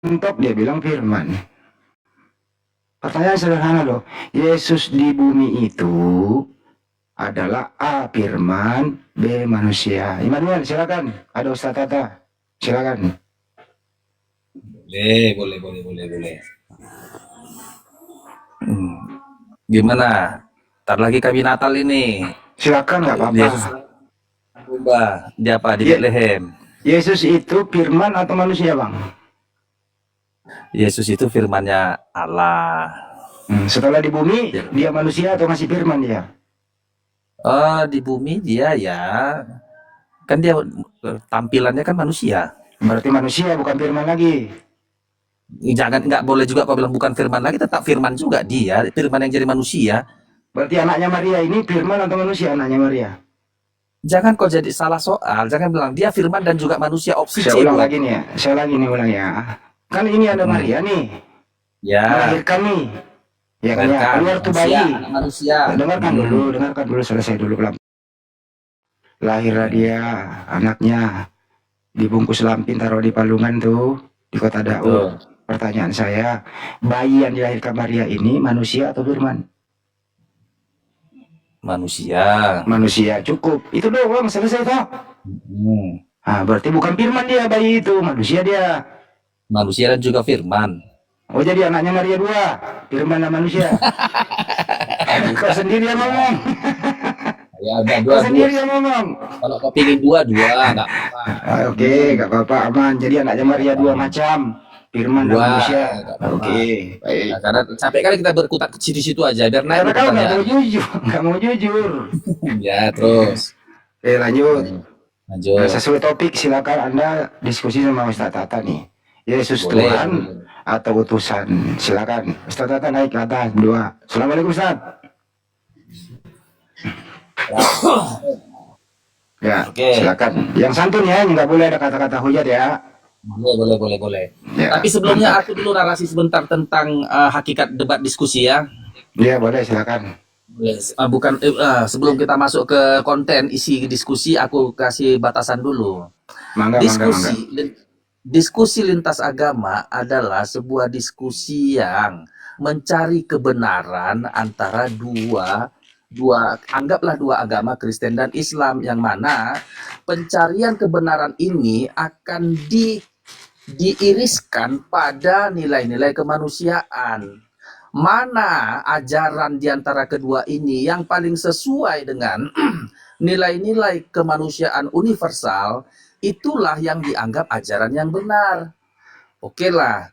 mentok dia bilang firman. Pertanyaan sederhana loh. Yesus di bumi itu adalah A firman, B manusia. Immanuel silakan. Ada Ustaz Tata. Silakan. Boleh. Gimana? Ntar lagi kami Natal ini. Silakan nggak apa-apa. Yesus berubah. Dia apa? Di Ye- Bethlehem. Yesus itu firman atau manusia, Bang? Yesus itu firmannya Allah. Setelah di bumi, dia manusia atau masih firman dia? Di bumi dia ya, kan dia tampilannya kan manusia. Berarti manusia bukan firman lagi. Nggak boleh juga kau bilang bukan firman lagi, tetap firman juga dia, firman yang jadi manusia. Berarti anaknya Maria ini firman atau manusia anaknya Maria? Jangan kau jadi salah soal, jangan bilang dia firman dan juga manusia opsi Saya C. ulang Bro. lagi nih ya. Saya lagi nih ulang ya. Kan ini ada Maria nih. Ya, Melahirkan nih. Ya kan ya. Melahirkan Keluar tuh manusia, bayi. anak manusia. Dengarkan dulu, selesai dulu pelan. Lahirlah dia, anaknya dibungkus lampin taruh di palungan tuh di kota Daud. Pertanyaan saya, bayi yang dilahirkan Maria ini manusia atau firman? Manusia. Manusia, cukup. Itu doang, selesai toh. Nah, berarti bukan firman dia bayi itu, manusia dia. Manusia dan juga firman. Oh, jadi anaknya Maria dua, firman dan manusia. Kau sendiri yang ngomong. Ya udah Kau sendiri yang ngomong. Kalau kau pilih dua, nggak apa-apa. Oke, nggak apa-apa, aman. Jadi anaknya Maria dua macam, firman dan Dua, manusia. nggak apa-apa. Oke, baik. Nah, karena sampai kali kita berkutat ke situ-situ aja biar naik Karena kau nggak pertanyaan. mau jujur, nggak mau jujur. Ya terus Oke, lanjut. lanjut. Nah, sesuai topik, silakan Anda diskusi sama Ustaz Tata nih. Yesus Boleh. Tuhan atau utusan? Silakan. Ustaz Tata naik ke atas. Dua. Assalamualaikum Ustaz. Ya, Oke. silakan. Yang santun ya, nggak boleh ada kata-kata hujat ya. Boleh. Ya. Tapi sebelumnya aku dulu narasi sebentar tentang hakikat debat diskusi ya. Ya, boleh silakan. Sebelum kita masuk ke konten isi diskusi, aku kasih batasan dulu. Mangga. Diskusi lintas agama adalah sebuah diskusi yang mencari kebenaran antara anggaplah dua agama, Kristen dan Islam, yang mana pencarian kebenaran ini akan diiriskan pada nilai-nilai kemanusiaan. Mana ajaran di antara kedua ini yang paling sesuai dengan nilai-nilai kemanusiaan universal, itulah yang dianggap ajaran yang benar. Oke lah,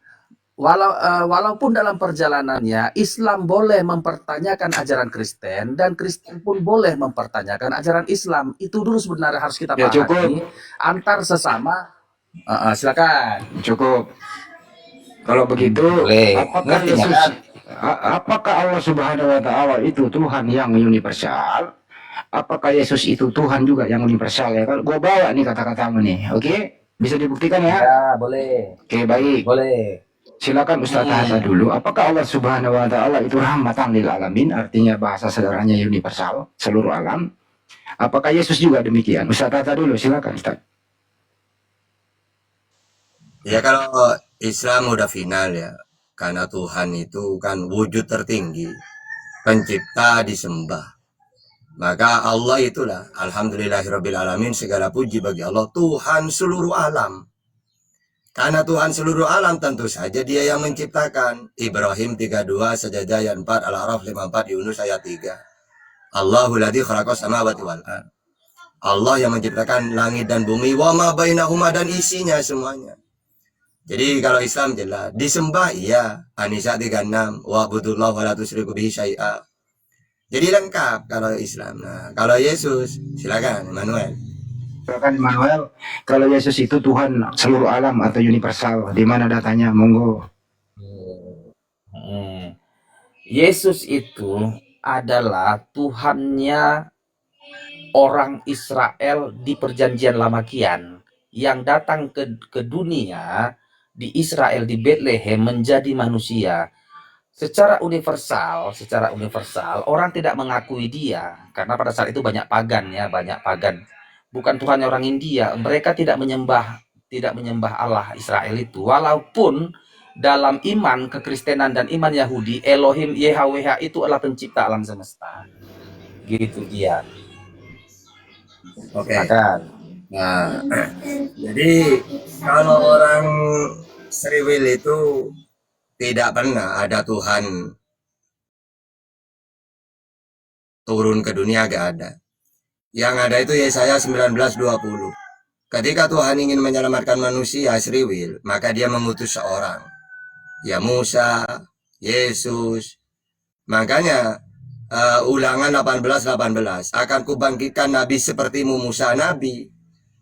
walaupun dalam perjalanannya Islam boleh mempertanyakan ajaran Kristen dan Kristen pun boleh mempertanyakan ajaran Islam. Itu dulu sebenarnya harus kita Ya, pahami cukup. antar sesama. Silakan. Cukup. Kalau begitu, Boleh. apakah Ngerti nggak, Yesus, kan? apakah Allah Subhanahu wa Ta'ala itu Tuhan yang universal? Apakah Yesus itu Tuhan juga yang universal ya? Kalau gua bawa nih kata-katamu nih, oke? Bisa dibuktikan ya? Ya, boleh. Oke, baik. Boleh. Silakan Ustaz Tata dulu. Apakah Allah Subhanahu wa Ta'ala itu rahmatan lil alamin? Artinya bahasa sederhananya universal, seluruh alam. Apakah Yesus juga demikian? Ustaz Tata dulu, silakan Ustaz. Ya kalau Islam udah final ya, karena Tuhan itu kan wujud tertinggi, pencipta disembah. Maka Allah itulah, alhamdulillahirabbil alamin, segala puji bagi Allah, Tuhan seluruh alam. Karena Tuhan seluruh alam, tentu saja dia yang menciptakan. Ibrahim 32, Sajadah ayat 4, Al-A'raf 54, Yunus ayat 3. Allahul ladzi khalaqas samawati wal ard. Allah yang menciptakan langit dan bumi, wa ma bainahuma, dan isinya semuanya. Jadi kalau Islam jelas, disembah iya, An-Nisa 36, wa'budullah wa la tusyriku bihi syai'a. Jadi lengkap kalau Islam. Nah, kalau Yesus, silakan Immanuel. Silakan Immanuel. Kalau Yesus itu Tuhan seluruh alam atau universal, di mana datanya? Monggo. Yesus itu adalah Tuhannya orang Israel di perjanjian lama kian yang datang ke dunia di Israel, di Bethlehem, menjadi manusia. Secara universal orang tidak mengakui dia karena pada saat itu banyak pagan. Bukan Tuhannya orang India. Mereka tidak menyembah tidak menyembah Allah Israel itu, walaupun dalam iman kekristenan dan iman Yahudi, Elohim YHWH itu adalah pencipta alam semesta. Gitu dia. Oke. Silakan. Nah, jadi kalau orang Seriwil itu tidak pernah ada Tuhan turun ke dunia, gak ada. Yang ada itu Yesaya 19:20. Ketika Tuhan ingin menyelamatkan manusia Seriwil, maka dia mengutus seorang. Ya Musa, Yesus. Makanya Ulangan 18:18, akan kubangkitkan nabi sepertimu Musa nabi.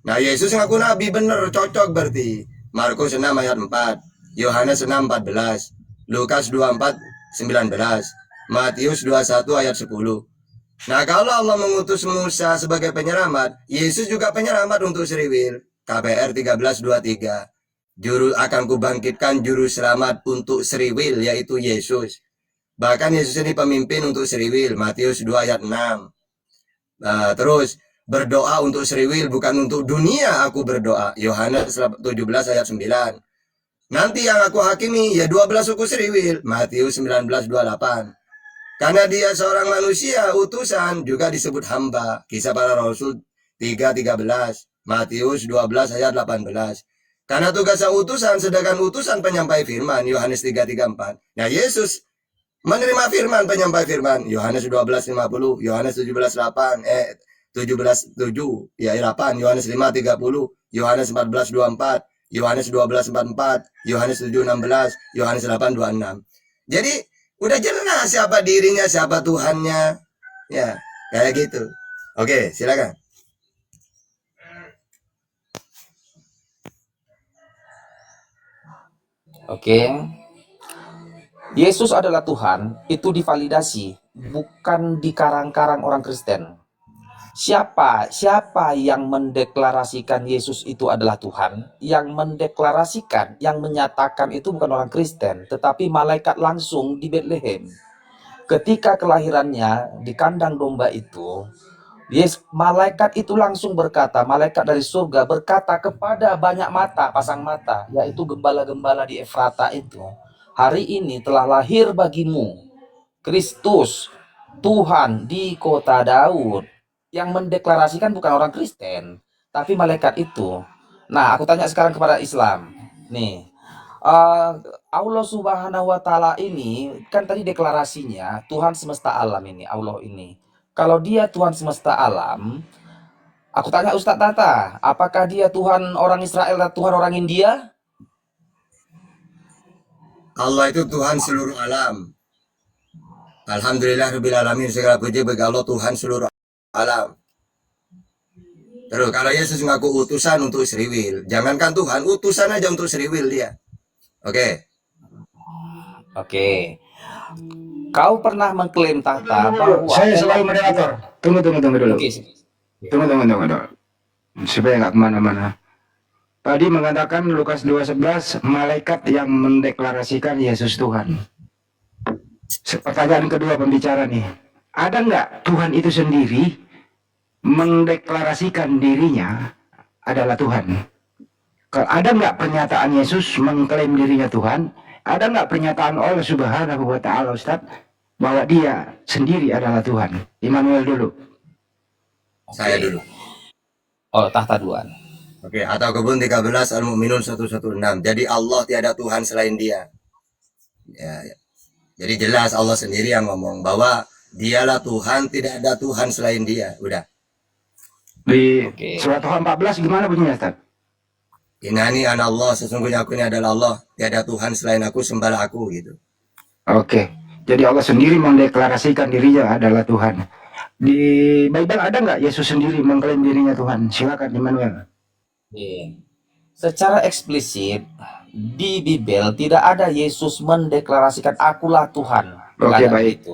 Nah Yesus ngaku nabi, bener, cocok berarti. Markus 6 ayat 4, Yohanes 6:14, Lukas 24:19, Matius 21 ayat 10. Nah kalau Allah mengutus Musa sebagai penyelamat, Yesus juga penyelamat untuk Seriwil. KPR 13:23, akan kubangkitkan juru selamat untuk Seriwil, yaitu Yesus. Bahkan Yesus ini pemimpin untuk Seriwil, Matius 2 ayat 6. Terus berdoa untuk Seriwil, bukan untuk dunia aku berdoa, Yohanes 17 ayat 9. Nanti yang aku hakimi ya 12 suku Seriwil, Matius 19:28. Karena dia seorang manusia, utusan, juga disebut hamba, Kisah Para Rasul 3:13, Matius 12 ayat 18. Karena tugas utusan, sedangkan utusan penyampai firman, Yohanes 3:34. Nah Yesus menerima firman, penyampai firman, Yohanes 12:50, Yohanes 17:8, 17:7, ya 8, Yohanes 5:30, Yohanes 14:24, Yohanes 12:44, Yohanes 7:16, Yohanes 8:26. Jadi udah jelas siapa dirinya, siapa Tuhannya, ya kayak gitu. Oke, silakan. Oke. Yesus adalah Tuhan, itu divalidasi, bukan di karang-karang orang Kristen. Siapa yang mendeklarasikan Yesus itu adalah Tuhan? Yang mendeklarasikan, yang menyatakan itu bukan orang Kristen, tetapi malaikat langsung di Bethlehem. Ketika kelahirannya di kandang domba itu, malaikat itu langsung berkata, malaikat dari surga berkata kepada banyak mata, pasang mata, yaitu gembala-gembala di Efrata itu, hari ini telah lahir bagimu Kristus, Tuhan di kota Daud. Yang mendeklarasikan bukan orang Kristen, tapi malaikat itu. Nah, aku tanya sekarang kepada Islam. Nih, Allah Subhanahu wa Ta'ala ini kan tadi deklarasinya Tuhan semesta alam ini, Allah ini. Kalau dia Tuhan semesta alam, aku tanya Ustadz Tata, apakah dia Tuhan orang Israel dan Tuhan orang India? Allah itu Tuhan seluruh alam. Alhamdulillah Rabbil Alamin, segala puji bagi Allah Tuhan seluruh alam. Terus kalau Yesus ngaku utusan untuk Seriwil, jangankan Tuhan, utusan aja untuk Seriwil dia. Oke. Kau pernah mengklaim Tata bahwa Saya selalu moderator. Tunggu dulu. Tunggu. Supaya nggak kemana-mana. Tadi mengatakan Lukas 2:11, malaikat yang mendeklarasikan Yesus Tuhan. Pertanyaan kedua pembicara nih, ada nggak Tuhan itu sendiri mendeklarasikan dirinya adalah Tuhan? Ada nggak pernyataan Yesus mengklaim dirinya Tuhan? Ada nggak pernyataan Allah Subhanahu wa Ta'ala, Ustaz, bahwa dia sendiri adalah Tuhan? Immanuel dulu. Saya dulu. Oh, Tahta duluan. Oke, atau kebun 13 Al-Mu'minun 116. Jadi Allah tiada Tuhan selain dia. Ya. Jadi jelas Allah sendiri yang ngomong bahwa dialah Tuhan, tidak ada Tuhan selain dia. Udah. Di surat Tuhan 14 gimana bunyinya, Ustaz? Inani ana Allah, sesungguhnya aku ini adalah Allah, tiada Tuhan selain aku, sembahlah aku, gitu. Oke. Jadi Allah sendiri mendeklarasikan dirinya adalah Tuhan. Di Bible ada nggak Yesus sendiri mengklaim dirinya Tuhan? Silakan Immanuel. Secara eksplisit di Bible tidak ada Yesus mendeklarasikan akulah Tuhan. Oke, baik.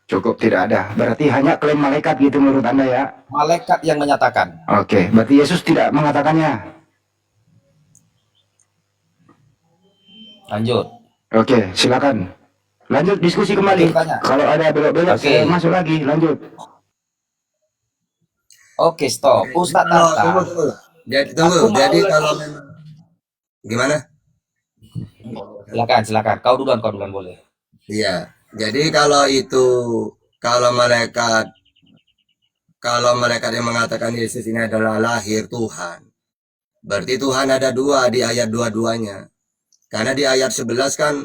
Cukup tidak ada. Berarti hanya klaim malaikat gitu menurut Anda ya? Malaikat yang menyatakan. Oke, berarti Yesus tidak mengatakannya. Lanjut. Oke, silakan. Lanjut diskusi kembali. Kalau ada belok-belok saya masuk lagi. Lanjut. Oke, stop. Ustaz Tata. Tunggu. Jadi kalau memang Gimana? Silakan. Kau duluan boleh. Iya. Jadi kalau malaikat yang mengatakan Yesus ini adalah lahir Tuhan, berarti Tuhan ada dua di ayat dua-duanya. Karena di ayat 11 kan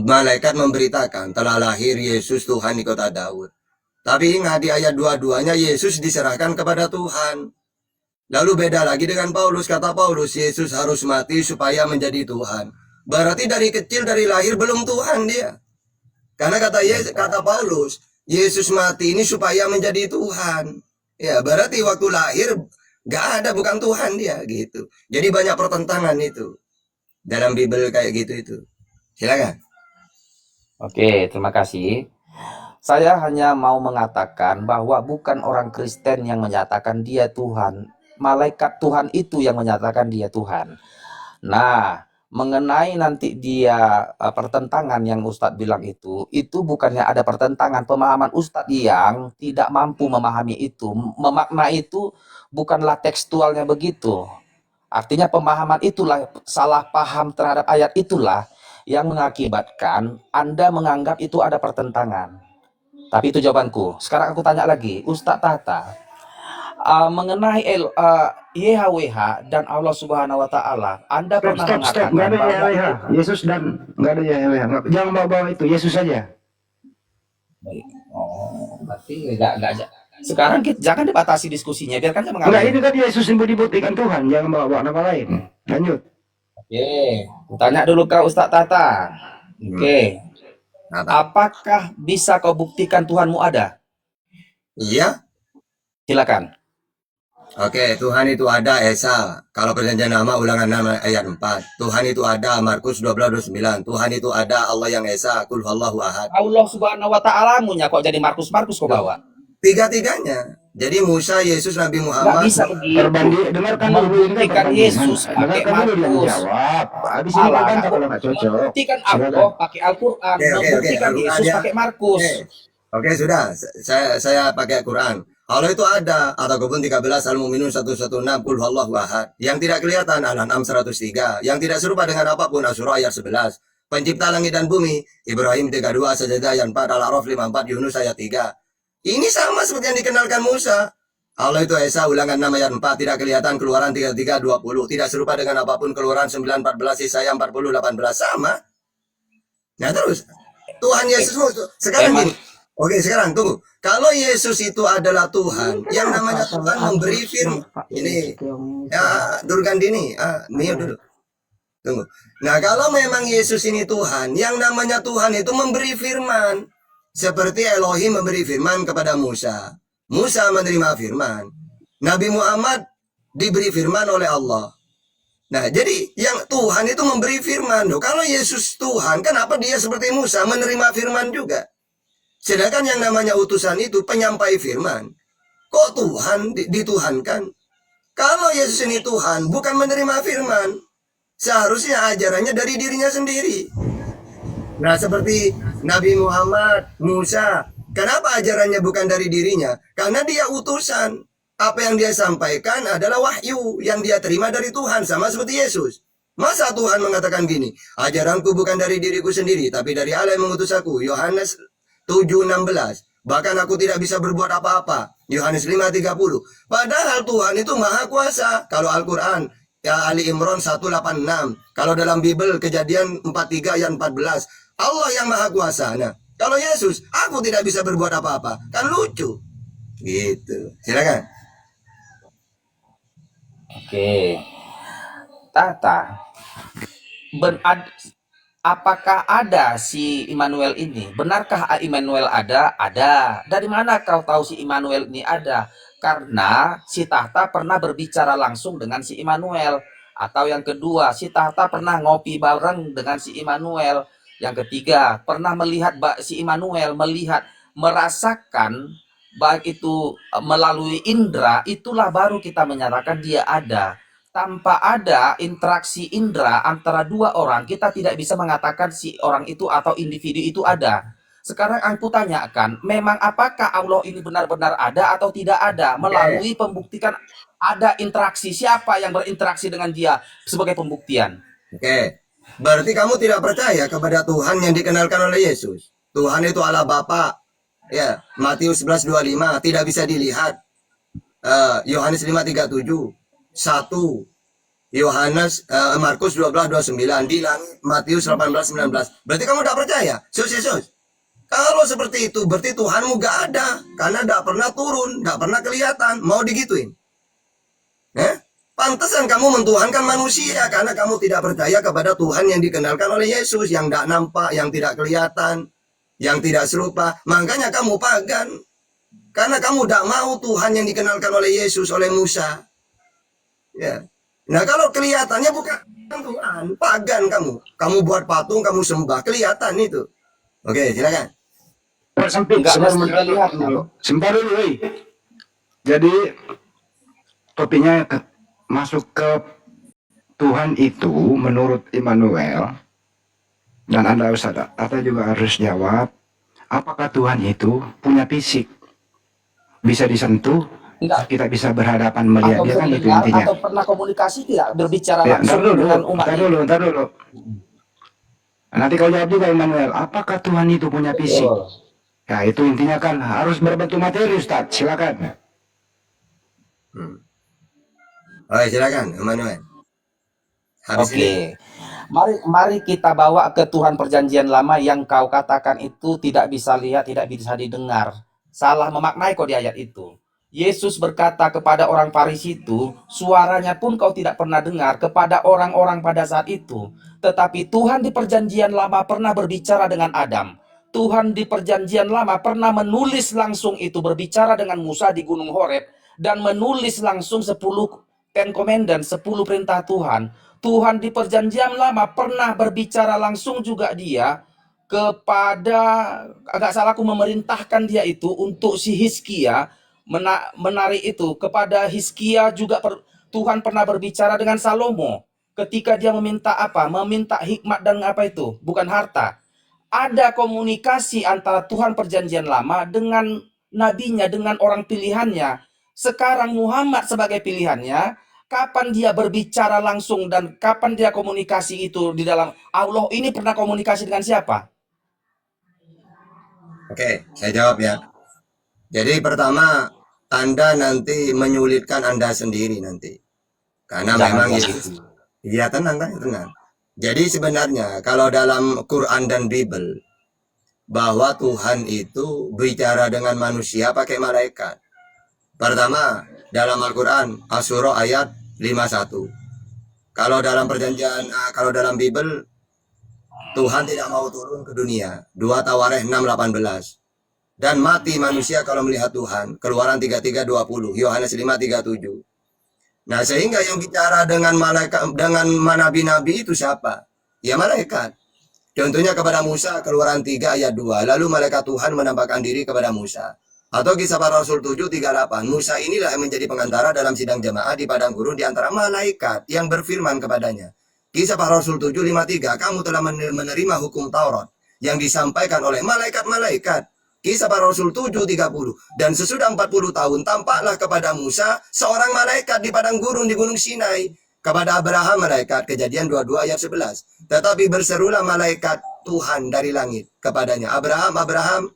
malaikat memberitakan telah lahir Yesus Tuhan di kota Daud. Tapi ingat di ayat dua-duanya Yesus diserahkan kepada Tuhan. Lalu beda lagi dengan Paulus. Kata Paulus, Yesus harus mati supaya menjadi Tuhan. Berarti dari kecil, dari lahir belum Tuhan dia. Karena kata Paulus, Yesus mati ini supaya menjadi Tuhan. Ya, berarti waktu lahir gak ada, bukan Tuhan dia gitu. Jadi banyak pertentangan itu dalam Bible kayak gitu itu. Silakan. Oke, terima kasih. Saya hanya mau mengatakan bahwa bukan orang Kristen yang menyatakan dia Tuhan. Malaikat Tuhan itu yang menyatakan dia Tuhan. Nah, mengenai nanti dia pertentangan yang Ustadz bilang itu bukannya ada pertentangan. Pemahaman Ustadz yang tidak mampu memahami itu, memakna itu bukanlah tekstualnya begitu. Artinya pemahaman itulah, salah paham terhadap ayat itulah yang mengakibatkan Anda menganggap itu ada pertentangan. Tapi itu jawabanku. Sekarang aku tanya lagi, Ustadz Tata, mengenai YHWH dan Allah Subhanahu Wa Taala, Anda pernah mengatakan Nggak ada bahwa YHWH. Yesus dan nggak ada YHWH. Jangan bawa-bawa itu, Yesus saja. Oh, berarti enggak. Sekarang jangan dibatasi diskusinya, biarkan dia Enggak, mengalir. ini kan Yesus yang dibuktikan Tuhan, jangan bawa-bawa nama lain. Lanjut. Oke, tanya dulu ke Ustadz Tata. Oke, apakah bisa kau buktikan Tuhanmu ada? Iya. Silakan. Oke, Tuhan itu ada Esa. Kalau perjanjian lama ulangan 6 ayat 4. Tuhan itu ada Markus 12:29. Tuhan itu ada Allah yang Esa, Qul huwallahu ahad. Allah Subhanahu Wa Taala munya kok jadi Markus kau bawa? Tiga-tiganya. Jadi Musa, Yesus, Nabi Nggak Muhammad. bisa begitu. Dengarkan dulu ini kan Membuktikan pertanyaan. Yesus pakai Dengarkan dulu dia Markus. menjawab. Habis ini Salah, kan kalau nggak cocok. membuktikan Allah pakai Al-Quran, Oke. membuktikan Al-Quran Yesus ya. pakai Markus. Oke, sudah. Saya pakai Quran. Allah itu ada, ataupun 13 Al-Mu'minun 116 Qul huwallahu ahad. Yang tidak kelihatan Al-An'am 103. Yang tidak serupa dengan apapun Asy-Syura ayat 11. Pencipta langit dan bumi Ibrahim 32, Sajdah ayat 4, Al-A'raf 54, Yunus ayat 3. Ini sama seperti yang dikenalkan Musa. Allah itu Esa, ulangan 6 ayat 4, tidak kelihatan Keluaran 33, 20. Tidak serupa dengan apapun Keluaran 9, 14, Yesaya 40, 18. Sama. Nah terus, Tuhan Yesus sekarang gini. Oke, sekarang tunggu. Kalau Yesus itu adalah Tuhan, yang namanya Tuhan memberi firman. Ini, ya, Durgandini, Mio dulu. Tunggu. Nah, kalau memang Yesus ini Tuhan, yang namanya Tuhan itu memberi firman. Seperti Elohim memberi firman kepada Musa. Musa menerima firman. Nabi Muhammad diberi firman oleh Allah. Nah, jadi yang Tuhan itu memberi firman. Loh, kalau Yesus Tuhan, kenapa dia seperti Musa menerima firman juga? Sedangkan yang namanya utusan itu penyampai firman. Kok Tuhan dituhankan? Kalau Yesus ini Tuhan, bukan menerima firman. Seharusnya ajarannya dari dirinya sendiri. Nah, seperti Nabi Muhammad, Musa. Kenapa ajarannya bukan dari dirinya? Karena dia utusan. Apa yang dia sampaikan adalah wahyu yang dia terima dari Tuhan. Sama seperti Yesus. Masa Tuhan mengatakan gini, ajaranku bukan dari diriku sendiri, tapi dari Allah yang mengutus aku. Yohanes 7:16. Bahkan aku tidak bisa berbuat apa-apa. Yohanes 5:30. Padahal Tuhan itu maha kuasa. Kalau Al-Quran, ya Ali Imran 186. Kalau dalam Bible Kejadian 43 ayat 14. Allah yang maha kuasa. Nah, kalau Yesus, aku tidak bisa berbuat apa-apa. Kan lucu. Gitu. Silakan. Oke. Tata. Apakah ada si Immanuel ini? Benarkah Immanuel ada? Ada. Dari mana kau tahu si Immanuel ini ada? Karena si Tahta pernah berbicara langsung dengan si Immanuel. Atau yang kedua, si Tahta pernah ngopi bareng dengan si Immanuel. Yang ketiga, pernah melihat si Immanuel, merasakan baik itu melalui indera, itulah baru kita menyatakan dia ada. Tanpa ada interaksi indera antara dua orang, kita tidak bisa mengatakan si orang itu atau individu itu ada. Sekarang aku tanyakan, memang apakah Allah ini benar-benar ada atau tidak ada? Melalui pembuktikan ada interaksi. Siapa yang berinteraksi dengan dia sebagai pembuktian? Oke. Berarti kamu tidak percaya kepada Tuhan yang dikenalkan oleh Yesus. Tuhan itu Allah Bapa. Ya, Matius 11:25 tidak bisa dilihat. Yohanes 5:37. 1 Yohanes Markus 12:29 di langit, Matius 18:19. Berarti kamu tidak percaya? Yesus. Kalau seperti itu, berarti Tuhanmu gak ada. Karena gak pernah turun, gak pernah kelihatan. Mau digituin? Pantesan kamu mentuhankan manusia. Karena kamu tidak percaya kepada Tuhan yang dikenalkan oleh Yesus. Yang gak nampak, yang tidak kelihatan, yang tidak serupa. Makanya kamu pagan. Karena kamu gak mau Tuhan yang dikenalkan oleh Yesus, oleh Musa. Ya. Nah kalau kelihatannya bukan Tuhan, pagan kamu. Kamu buat patung, kamu sembah. Kelihatan itu. Oke, silakan. Sempit, sebentar dulu, woi. Jadi topiknya masuk ke Tuhan itu menurut Immanuel, dan Anda Ustaz juga harus jawab, apakah Tuhan itu punya fisik, bisa disentuh, kita bisa berhadapan melihat dia, kan itu intinya. Atau pernah komunikasi tidak, berbicara Ya, langsung dengan umat? Ntar dulu. Nanti kau jawab juga Immanuel, apakah Tuhan itu punya fisik? Ya itu intinya kan harus berbentuk materi, Ustaz. Silakan. Oke, silakan Immanuel. Oke. Mari kita bawa ke Tuhan perjanjian lama yang kau katakan itu tidak bisa lihat, tidak bisa didengar. Salah memaknai kau di ayat itu. Yesus berkata kepada orang Farisi itu, suaranya pun kau tidak pernah dengar kepada orang-orang pada saat itu. Tetapi Tuhan di perjanjian lama pernah berbicara dengan Adam. Tuhan di perjanjian lama pernah menulis langsung itu, berbicara dengan Musa di Gunung Horeb, dan menulis langsung 10 Ten Commandments, 10 perintah Tuhan. Tuhan di perjanjian lama pernah berbicara langsung juga dia kepada, agak salah aku memerintahkan dia itu untuk si Hizkia menarik itu. Kepada Hizkia juga Tuhan pernah berbicara dengan Salomo ketika dia meminta apa? Meminta hikmat dan apa itu? Bukan harta. Ada komunikasi antara Tuhan perjanjian lama dengan nabinya, dengan orang pilihannya. Sekarang Muhammad sebagai pilihannya, kapan dia berbicara langsung dan kapan dia komunikasi itu di dalam Allah ini pernah komunikasi dengan siapa? Oke, saya jawab ya. Jadi pertama, Anda nanti menyulitkan Anda sendiri nanti. Karena memang itu. Iya, tenang. Jadi sebenarnya kalau dalam Quran dan Bible bahwa Tuhan itu bicara dengan manusia pakai malaikat. Pertama, dalam Al-Quran Asy-Syura ayat 51. Kalau dalam Bible Tuhan tidak mau turun ke dunia. 2 Tawarikh 6:18. Dan mati manusia kalau melihat Tuhan. Keluaran 33:20. Yohanes 5:37. Nah, sehingga yang bicara dengan malaikat, dengan nabi-nabi itu siapa? Ya malaikat. Contohnya kepada Musa, Keluaran 3 ayat 2. Lalu malaikat Tuhan menampakkan diri kepada Musa. Atau Kisah Para Rasul 7:38. Musa inilah yang menjadi pengantara dalam sidang jamaah di padang gurun di antara malaikat yang berfirman kepadanya. Kisah Para Rasul 7:53. Kamu telah menerima hukum Taurat yang disampaikan oleh malaikat-malaikat. Kisah Para Rasul 7:30. Dan sesudah 40 tahun tampaklah kepada Musa seorang malaikat di padang gurun di Gunung Sinai. Kepada Abraham malaikat, Kejadian 22 ayat 11. Tetapi berserulah malaikat Tuhan dari langit kepadanya, Abraham, Abraham.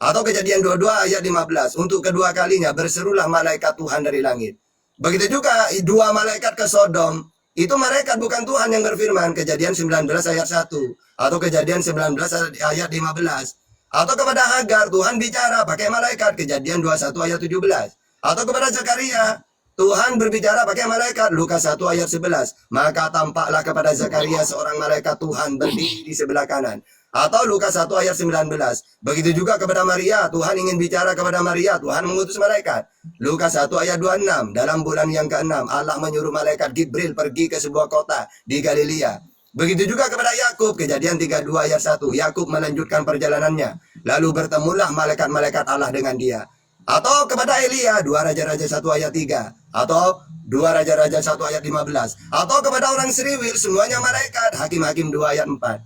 Atau Kejadian 22 ayat 15. Untuk kedua kalinya berserulah malaikat Tuhan dari langit. Begitu juga 2 malaikat ke Sodom. Itu malaikat bukan Tuhan yang berfirman. Kejadian 19 ayat 1. Atau Kejadian 19 ayat 15. Atau kepada Hagar, Tuhan bicara pakai malaikat, Kejadian 21 ayat 17. Atau kepada Zakaria, Tuhan berbicara pakai malaikat, Lukas 1 ayat 11. Maka tampaklah kepada Zakaria seorang malaikat Tuhan berdiri di sebelah kanan. Atau Lukas 1 ayat 19. Begitu juga kepada Maria, Tuhan ingin bicara kepada Maria, Tuhan mengutus malaikat. Lukas 1 ayat 26. Dalam bulan yang ke-6, Allah menyuruh malaikat Gibril pergi ke sebuah kota di Galilea. Begitu juga kepada Yakub, Kejadian 32 ayat 1. Yakub melanjutkan perjalanannya. Lalu bertemulah malaikat-malaikat Allah dengan dia. Atau kepada Elia, 2 Raja-Raja 1 ayat 3. Atau 2 Raja-Raja 1 ayat 15. Atau kepada orang Seriwil, semuanya malaikat, Hakim-Hakim 2 ayat 4.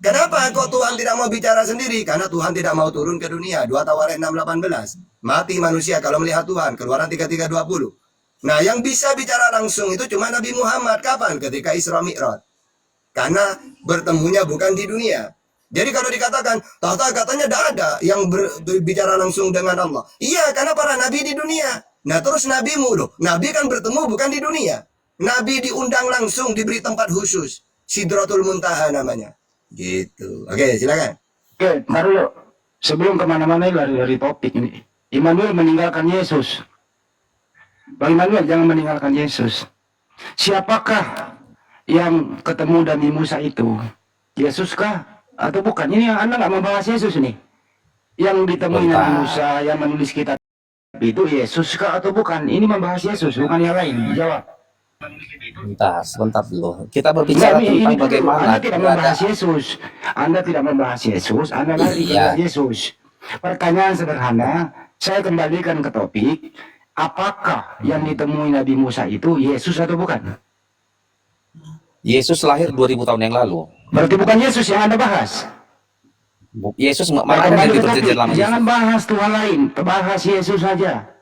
Kenapa kok Tuhan tidak mau bicara sendiri? Karena Tuhan tidak mau turun ke dunia. 2 Tawarekh 6:18. Mati manusia kalau melihat Tuhan. Keluaran 33:20. Nah, yang bisa bicara langsung itu cuma Nabi Muhammad. Kapan? Ketika Isra Mi'raj. Karena bertemunya bukan di dunia. Jadi kalau dikatakan, katanya tidak ada yang berbicara langsung dengan Allah. Iya, karena para nabi di dunia. Nah, terus nabimu loh. Nabi kan bertemu bukan di dunia. Nabi diundang langsung, diberi tempat khusus. Sidratul Muntaha namanya. Gitu. Oke, silakan. Oke, ntar dulu. Sebelum kemana-mana lari dari topik ini. Immanuel meninggalkan Yesus. Bang Immanuel jangan meninggalkan Yesus. Siapakah yang ketemu Nabi Musa itu? Yesus kah? Atau bukan? Ini yang Anda nggak membahas Yesus nih. Yang ditemui Nabi Musa, yang menulis kitab itu Yesus kah atau bukan? Ini membahas Yesus, bukan yang lain. Jawab. Sebentar dulu. Kita berbicara tentang bagaimana Anda tidak membahas Yesus. Anda tidak membahas Yesus, Anda lari ke Yesus. Pertanyaan sederhana, saya kembalikan ke topik. Apakah yang ditemui Nabi Musa itu Yesus atau bukan? Yesus lahir 2000 tahun yang lalu. Berarti bukan Yesus yang Anda bahas. Yesus mana yang diperjanjian lama? Jangan bahas Tuhan lain, bahas Yesus saja.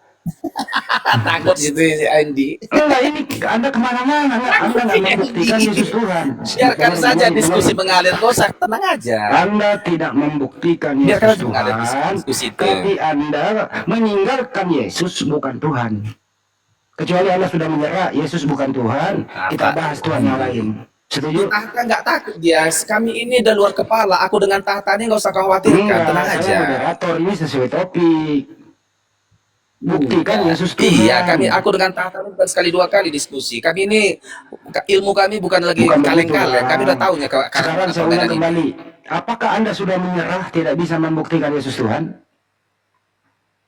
Takut situ Andy. Enggak, ini Anda kemana-mana, Anda nggak membuktikan Yesus Tuhan. Biarkan saja diskusi mengalir, kok tenang aja. Anda tidak membuktikan Yesus Tuhan, tapi Anda meninggalkan Yesus bukan Tuhan. Kecuali Anda sudah menyerah, Yesus bukan Tuhan, kita bahas Tuhan yang lain. Setuju? Tahta nggak takut dia. Kami ini udah luar kepala. Aku dengan tahta ini nggak usah khawatirkan. Tenang aja. Moderator ini sesuai topik. Buktikan Yesus Tuhan. Iya, aku dengan tahta bukan sekali dua kali diskusi. Kami ini ilmu kami bukan lagi kaleng-kaleng. Kami udah tahunya. Sekarang saya ulang kembali. Apakah Anda sudah menyerah tidak bisa membuktikan Yesus Tuhan?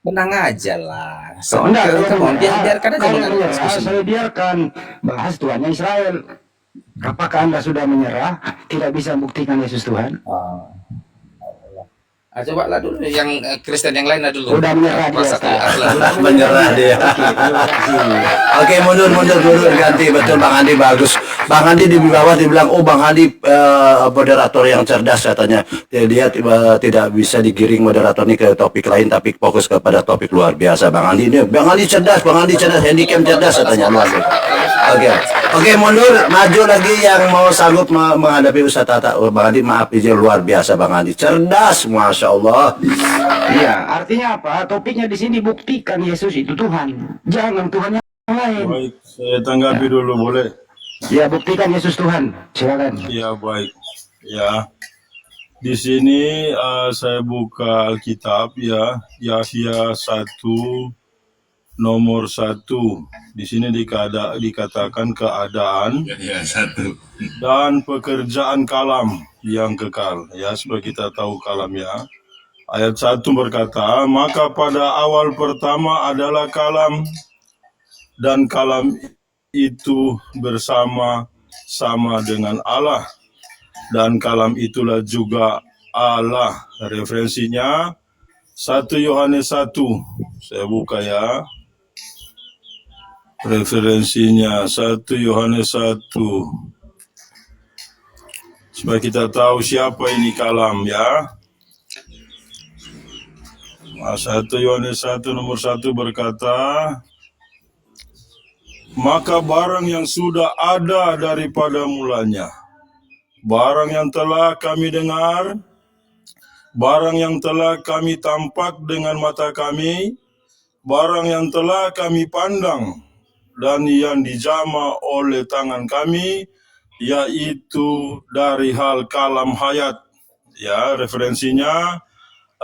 Menang aja lah. Biarkan aja menyerah. Saya biarkan bahas Tuhannya Israel. Apakah Anda sudah menyerah tidak bisa membuktikan Yesus Tuhan? Coba lah dulu yang Kristen yang lain lah dulu. Udah menyerah dia. Menyerah dia. Oke, mundur ganti. Betul, Bang Andi bagus. Bang Andi di bawah dibilang, oh Bang Andi moderator yang cerdas katanya. Dia tidak bisa digiring moderator ini ke topik lain, tapi fokus kepada topik luar biasa. Bang Andi cerdas, handicap cerdas katanya luar biasa. Oke, mundur, maju lagi yang mau sanggup menghadapi Ustaz Tata. Oh, Bang Andi maaf izin, luar biasa Bang Andi cerdas, Masya Allah. Iya, artinya apa? Topiknya di sini buktikan Yesus itu Tuhan, jangan Tuhan yang lain. Baik, saya tanggapi dulu boleh? Ya, buktikan Yesus Tuhan, silakan. Ya, baik. Ya, di sini saya buka Alkitab ya, Yahya 1 nomor 1. Di sini dikatakan keadaan dan pekerjaan kalam yang kekal. Ya, supaya kita tahu kalam ya. Ayat 1 berkata, maka pada awal pertama adalah kalam, dan kalam itu bersama-sama dengan Allah, dan kalam itulah juga Allah. Referensinya 1 Yohanes 1. Saya buka ya. Referensinya 1 Yohanes 1. Supaya kita tahu siapa ini kalam ya. 1 Yohanes 1 nomor 1 berkata, maka barang yang sudah ada daripada mulanya, barang yang telah kami dengar, barang yang telah kami tampak dengan mata kami, barang yang telah kami pandang, dan yang dijamah oleh tangan kami, yaitu dari hal kalam hayat. Ya, referensinya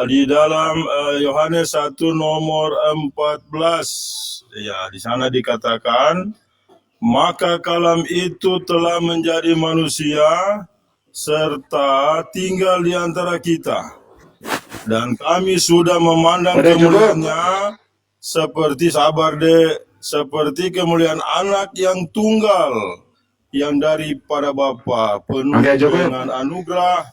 di dalam Yohanes 1 nomor 14. Ya, di sana dikatakan, maka kalam itu telah menjadi manusia serta tinggal di antara kita, dan kami sudah memandang kemuliaannya seperti kemuliaan anak yang tunggal yang daripada Bapa, penuh dengan anugerah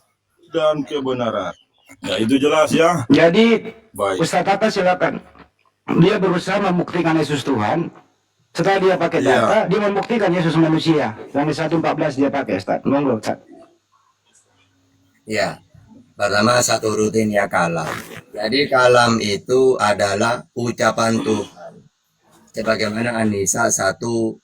dan kebenaran. Ya, itu jelas ya. Jadi baik. Ustaz Tata silakan. Dia berusaha membuktikan Yesus Tuhan. Setelah dia pakai data, dia membuktikan Yesus manusia. Yang di 1:14 dia pakai, Ustaz. Monggo, Ustaz. Ya, pertama satu rutinnya kalam. Jadi kalam itu adalah ucapan Tuhan. Sebagaimana An-Nisa 164.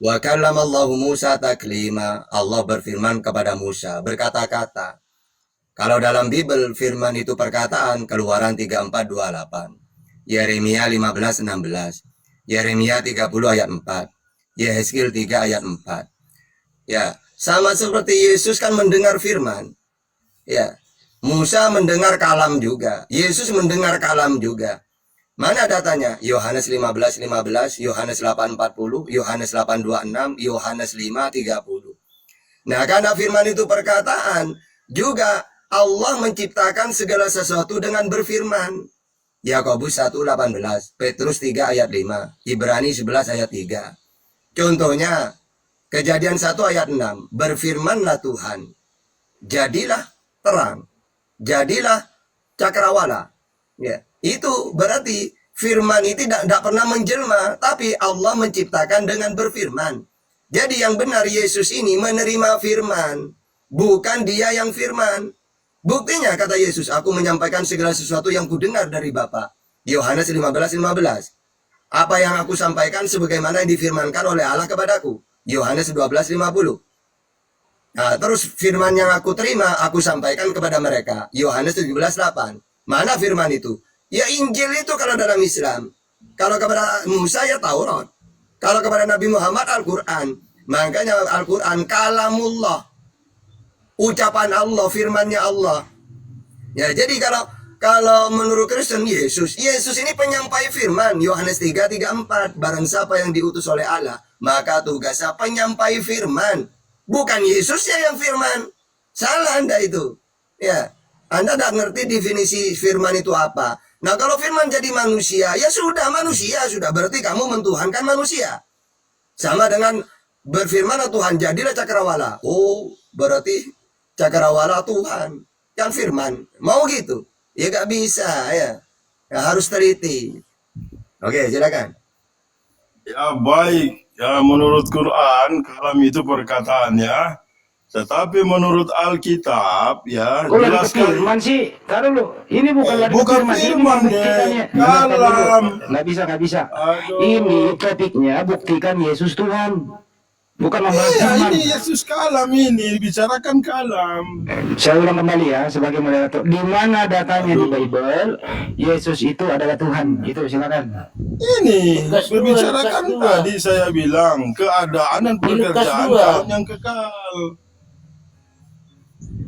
Wa kallamallahu Musa taklima. Allah berfirman kepada Musa, berkata-kata. Kalau dalam Bible firman itu perkataan, Keluaran 34:28. Yeremia 15:16. Yeremia 30 ayat 4. Yehezkiel 3 ayat 4. Ya, sama seperti Yesus kan mendengar firman. Ya, Musa mendengar kalam juga. Yesus mendengar kalam juga. Mana datanya? Yohanes 15:15, Yohanes 8:40, Yohanes 8:26, Yohanes 5:30. Nah, karena firman itu perkataan, juga Allah menciptakan segala sesuatu dengan berfirman. Yakobus 1:18, Petrus 3 ayat 5, Ibrani 11 ayat 3. Contohnya, Kejadian 1 ayat 6, berfirmanlah Tuhan, jadilah terang, jadilah cakrawala. Ya, itu berarti firman itu tidak pernah menjelma, tapi Allah menciptakan dengan berfirman. Jadi yang benar Yesus ini menerima firman, bukan dia yang firman. Buktinya kata Yesus, aku menyampaikan segala sesuatu yang kudengar dari Bapa. Yohanes 15:15. Apa yang aku sampaikan sebagaimana yang difirmankan oleh Allah kepadaku. Yohanes 12:50. Nah, terus firman yang aku terima, aku sampaikan kepada mereka. Yohanes 17:8. Mana firman itu? Ya Injil itu kalau dalam Islam. Kalau kepada Musa ya Taurat. Kalau kepada Nabi Muhammad Al-Quran. Makanya Al-Quran kalamullah. Ucapan Allah, firmannya Allah. Ya, jadi kalau menurut Kristen Yesus ini penyampai firman. Yohanes 3:34. Barang siapa yang diutus oleh Allah, maka tugasnya penyampai firman. Bukan Yesusnya yang firman. Salah Anda itu. Ya, Anda tidak ngerti definisi firman itu apa. Nah, kalau firman jadi manusia, ya sudah manusia sudah. Berarti kamu mentuhankan manusia. Sama dengan berfirman Tuhan, jadilah cakrawala. Oh, berarti cakrawala Tuhan. Kan firman. Mau gitu? Ya gak bisa ya. Ya harus teliti. Oke, silakan. Ya baik, ya menurut Quran kalam itu perkataannya, tetapi menurut Alkitab ya Kok lagi jelas ke firman sih? Taruh lu, ini bukan lagi bukan firman, ini firman membuktikannya. deh, kalam. Nggak bisa. Aduh. Ini topiknya buktikan Yesus Tuhan. Bukan membahas Iya, firman. ini Yesus kalam ini, bicarakan kalam. Saya ulang kembali ya sebagai moderator. Di mana datanya di Bible Yesus itu adalah Tuhan? Itu silakan. Ini berbicarakan tadi saya bilang keadaan dan pekerjaan kalam yang kekal.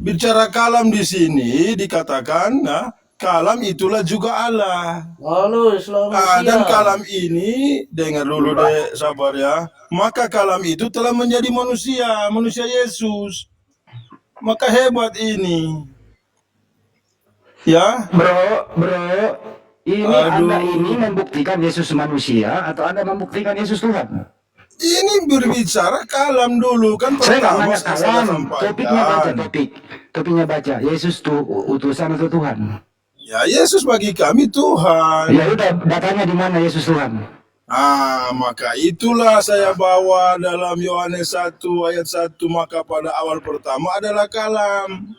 Bicara kalam di sini dikatakan, nah, kalam itulah juga Allah. Dan kalam ini, dengar dulu deh, sabar ya. Maka kalam itu telah menjadi manusia Yesus. Maka hebat ini. Ya, Bro, ini Aduh. Anda ini membuktikan Yesus manusia atau Anda membuktikan Yesus Tuhan? ini berbicara kalam dulu kan Saya nggak pertama nanya saya kalam, sampaikan. topiknya baca. Yesus tuh utusan atau Tuhan? Ya, Yesus bagi kami Tuhan. Ya udah, datanya di mana Yesus Tuhan? Maka itulah saya bawa dalam Yohanes 1 ayat 1, maka pada awal pertama adalah kalam.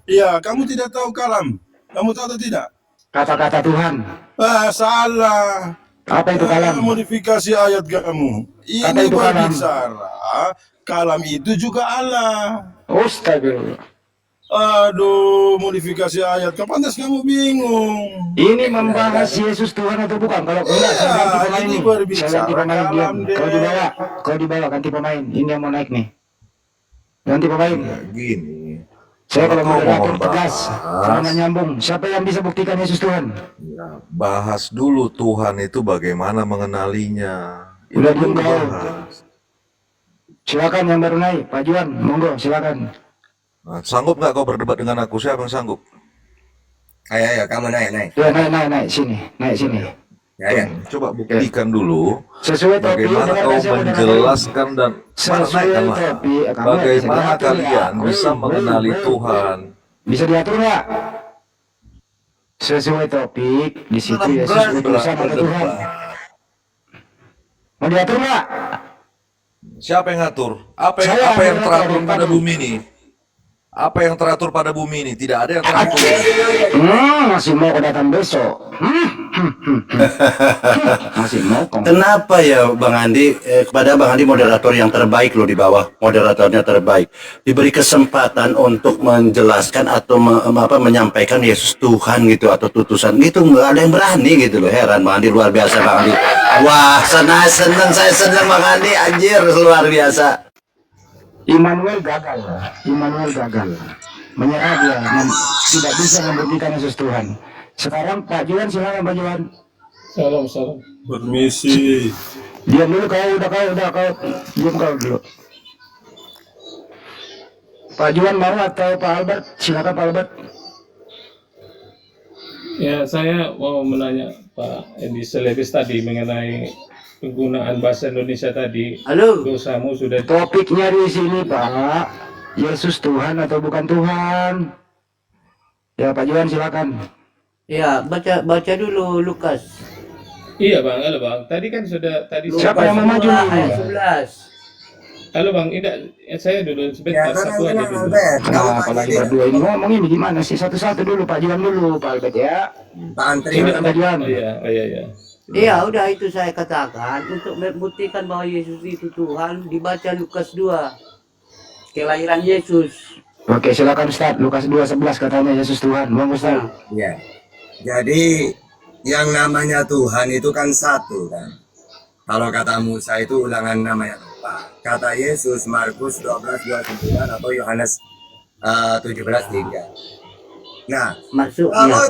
Ya, kamu tidak tahu kalam. Kamu tahu atau tidak? Kata-kata Tuhan. Salah. Apa itu kalam? Modifikasi ayat kamu. Apa Ini itu kalam? berbicara, kalam itu juga Allah. Astagfirullah. Aduh, modifikasi ayat. Pantas kamu bingung. Ini membahas Yesus Tuhan atau bukan? Kalau enggak, saya ganti pemain ini nih. berbicara Saya ganti pemain diam. kalam deh. Kalau dibawa ganti pemain. Ini yang mau naik nih. Ganti pemain. Gini, Saya kalau kalau moderator mau tegas, membahas, kalau nggak nyambung, siapa yang bisa buktikan Yesus Tuhan? ya, bahas dulu Tuhan itu bagaimana mengenalinya. Itu Udah dulu diem kau. bahas. Silakan yang baru naik, Pak Juan, monggo silakan. Nah, sanggup nggak kau berdebat dengan aku? Siapa yang sanggup? Ayo, kamu naik. Ya naik sini. Ya. Coba buktikan dulu Sesuai topik bagaimana dengan kau saya moderator. menjelaskan dan Sesuai naikkanlah. topik, kamu Bagaimana bisa diatur kalian ya. bisa mengenali Tuhan? Bisa diatur nggak? Sesuai topik di situ Yesus utusan atau Tuhan? Mau diatur nggak? Siapa yang ngatur? Apa Saya yang yang teratur ngatur. pada bumi ini? Apa yang teratur pada bumi ini? Tidak ada yang teratur. Masih mau datang besok. Masih mau kong. Kenapa ya Bang Andi, kepada Bang Andi moderator yang terbaik loh di bawah, moderatornya terbaik, diberi kesempatan untuk menjelaskan atau menyampaikan Yesus Tuhan gitu atau tutusan gitu, nggak ada yang berani gitu loh. Heran Bang Andi, luar biasa Bang Andi. Wah, senang saya senang Bang Andi, anjir luar biasa. Immanuel gagal. Menyerah dia, tidak bisa membuktikan Yesus Tuhan. Sekarang Pak Juan, silakan Pak Juan. Salam. Permisi. Diam dulu kau, udah kau. Diam kau dulu. Pak Juan mau atau Pak Albert? Silakan Pak Albert. Ya, saya mau menanya Pak Edi Selebis tadi mengenai penggunaan bahasa Indonesia tadi. Halo. Dosamu sudah. Topiknya di sini Pak, Yesus Tuhan atau bukan Tuhan? Ya Pak Juan silakan. Ya, baca dulu Lukas. Iya Bang, halo Bang. Tadi kan sudah Siapa yang mau maju? Ayat 11. Halo Bang, saya dulu sebentar, satu aja dulu. Nah, apalagi berdua ini ngomong ini gimana sih? Satu-satu dulu Pak Juan dulu, Pak Albert ya. Pak Antri. Pak Juan. Iya. Iya, udah itu saya katakan untuk membuktikan bahwa Yesus itu Tuhan dibaca Lukas 2. Kelahiran Yesus. Oke, silakan Ustaz. Lukas 2:11 katanya Yesus Tuhan. Mau Ustaz? Ya. Jadi yang namanya Tuhan itu kan satu kan. Kalau kata Musa itu ulangan namanya lupa. Kata Yesus Markus 12:29 atau Yohanes 17:3. Nah, Maksudnya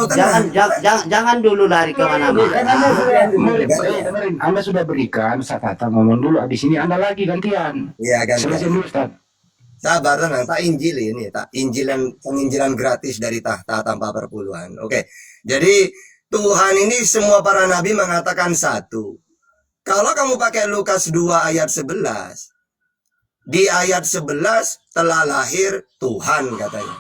kan jangan dulu lari ke mana-mana. Anda sudah berikan Satata ngomong dulu. Di sini Anda lagi gantian. Iya kan. Selesai dulu Ustaz. Sabar tenang, tak Injil ini, tak penginjilan gratis dari tahta tanpa perpuluhan. Oke. Jadi Tuhan ini semua para nabi mengatakan satu. Kalau kamu pakai Lukas 2 ayat 11, di ayat 11 telah lahir Tuhan katanya.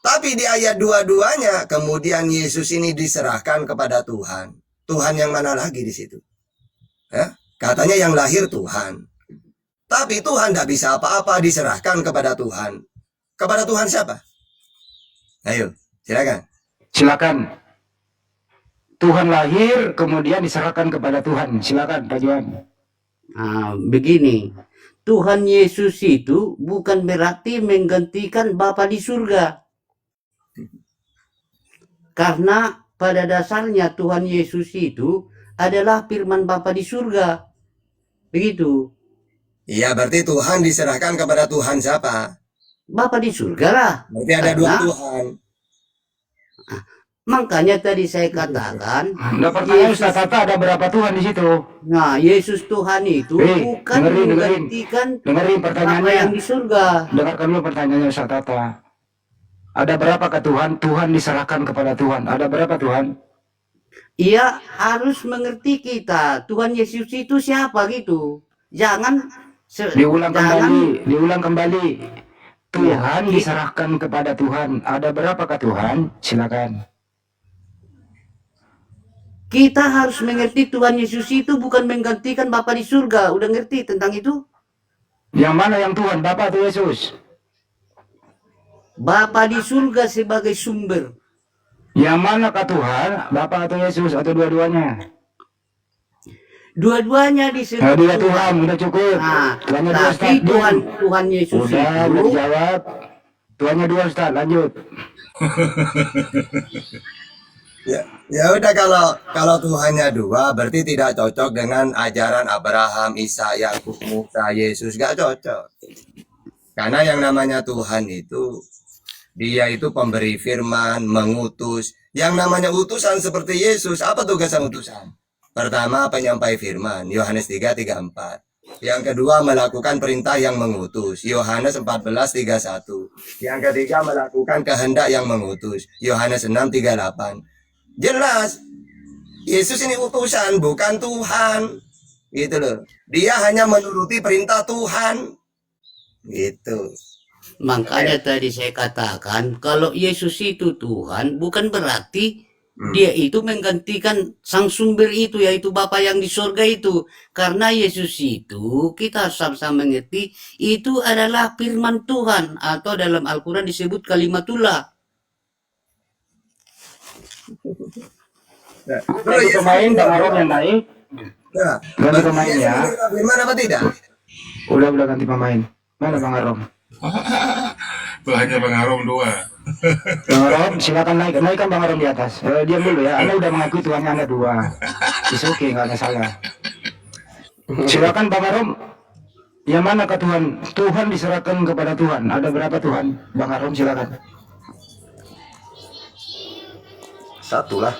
Tapi di ayat 22-nya kemudian Yesus ini diserahkan kepada Tuhan. Tuhan yang mana lagi di situ? Ya? Katanya yang lahir Tuhan. Tapi Tuhan tidak bisa apa-apa, diserahkan kepada Tuhan. Kepada Tuhan siapa? Ayo, silakan. Silakan. Tuhan lahir kemudian diserahkan kepada Tuhan. Silakan Pak Juan. Nah, begini. Tuhan Yesus itu bukan berarti menggantikan Bapa di surga. Karena pada dasarnya Tuhan Yesus itu adalah firman Bapa di surga. Begitu. Iya, berarti Tuhan diserahkan kepada Tuhan siapa? Bapa di surga lah. Berarti ada dua Tuhan. Makanya tadi saya katakan, Nah, pertanyaan Ustaz Tata, ada berapa Tuhan di situ? Nah, Yesus Tuhan itu bukan menggantikan dengerin Bapa pertanyaannya yang di surga. Dengarkan dulu pertanyaannya Ustaz Tata. Ada berapakah Tuhan? Tuhan diserahkan kepada Tuhan. Ada berapa Tuhan? Ia harus mengerti kita. Tuhan Yesus itu siapa gitu. Jangan diulang kembali. Tuhan diserahkan kepada Tuhan. Ada berapakah Tuhan? Silakan. Kita harus mengerti Tuhan Yesus itu bukan menggantikan Bapa di surga. Udah ngerti tentang itu? Yang mana yang Tuhan? Bapa atau Yesus? Bapa di surga sebagai sumber. Yang manakah Tuhan? Bapa atau Yesus atau dua-duanya? Dua-duanya disebut. Nah, dia Tuhan, udah cukup. Nah, Tuhannya dua, tapi Ustaz. Tuhan Yesus udah itu dijawab. Tuhannya dua Ustaz, lanjut. Ya udah, kalau Tuhannya dua berarti tidak cocok dengan ajaran Abraham, Isa, Yakub, Musa, Yesus, gak cocok. Karena yang namanya Tuhan itu Dia itu pemberi firman, mengutus. Yang namanya utusan seperti Yesus, apa tugasan utusan? Pertama, penyampai firman, Yohanes 3:34. Yang kedua, melakukan perintah yang mengutus, Yohanes 14:31. Yang ketiga, melakukan kehendak yang mengutus, Yohanes 6:38. Jelas, Yesus ini utusan, bukan Tuhan. Gitu loh. Dia hanya menuruti perintah Tuhan. Gitu. Makanya tadi saya katakan kalau Yesus itu Tuhan bukan berarti Dia itu menggantikan sang sumber itu, yaitu Bapa yang di surga itu. Karena Yesus itu, kita harus sama-sama mengerti, itu adalah firman Tuhan. Atau dalam Al-Quran disebut kalimatullah. Ganti pemain, Bang Arom yang naik. Ganti pemain ya. Firman apa tidak? Udah ganti pemain. Mana Bang Arom? Itu hanya Bang Arom 2. Bang Arom, silakan naikkan Bang Arom di atas. Diam dulu ya. Anda udah mengakui Tuhannya Anda 2. It's okay, nggak ada salah. Silakan Bang Arom. Yang manakah Tuhan? Tuhan diserahkan kepada Tuhan. Ada berapa Tuhan? Bang Arom silakan. Satu lah.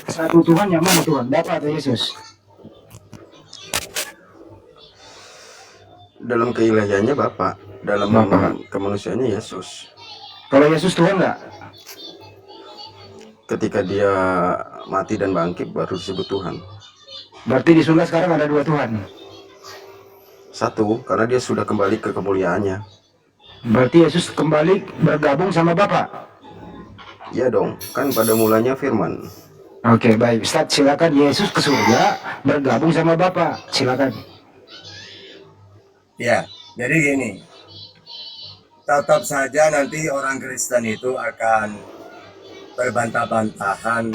Satu Tuhan yang mana Tuhan? Bapa atau Yesus? Dalam keilahiannya Bapak, dalam kemanusiaannya Yesus. Kalau Yesus Tuhan nggak? Ketika dia mati dan bangkit baru disebut Tuhan. Berarti di surga sekarang ada 2 Tuhan. Satu, karena dia sudah kembali ke kemuliaannya. Berarti Yesus kembali bergabung sama Bapa. Ya dong, kan pada mulanya firman. Oke, baik. Ustaz, silakan. Yesus ke surga bergabung sama Bapa. Silakan. Ya, jadi gini, tetap saja nanti orang Kristen itu akan berbantah-bantahan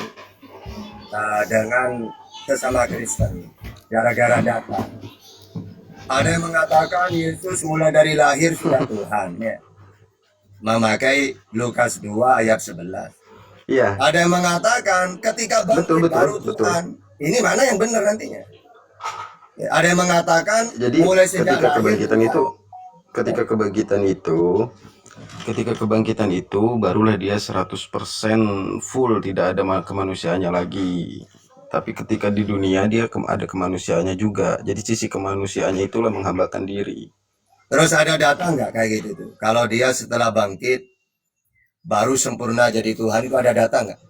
dengan sesama Kristen gara-gara data. Ada yang mengatakan Yesus mulai dari lahir sudah Tuhan, ya, memakai Lukas 2 ayat 11. Iya. Ada yang mengatakan ketika bangkit baru Tuhan. Ini mana yang benar nantinya? Ya, ada yang mengatakan Jadi mulai sejak ketika lahir kebangkitan itu barulah dia 100% full, tidak ada kemanusiaannya lagi. Tapi ketika di dunia dia ada kemanusiaannya juga. Jadi sisi kemanusiaannya itulah menghambakan diri. Terus ada data nggak kayak gitu tuh? Kalau dia setelah bangkit baru sempurna jadi Tuhan, itu ada data nggak?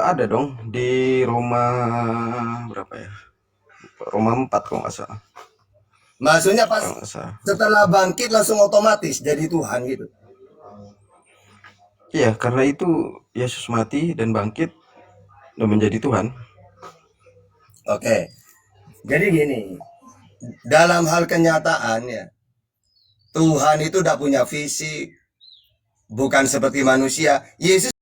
Ada dong di Roma berapa ya? Roma 4 kalau nggak salah. Maksudnya pas setelah bangkit langsung otomatis jadi Tuhan gitu. Iya, karena itu Yesus mati dan bangkit dan menjadi Tuhan. Oke. Jadi gini, dalam hal kenyataan ya, Tuhan itu udah punya visi, bukan seperti manusia. Yesus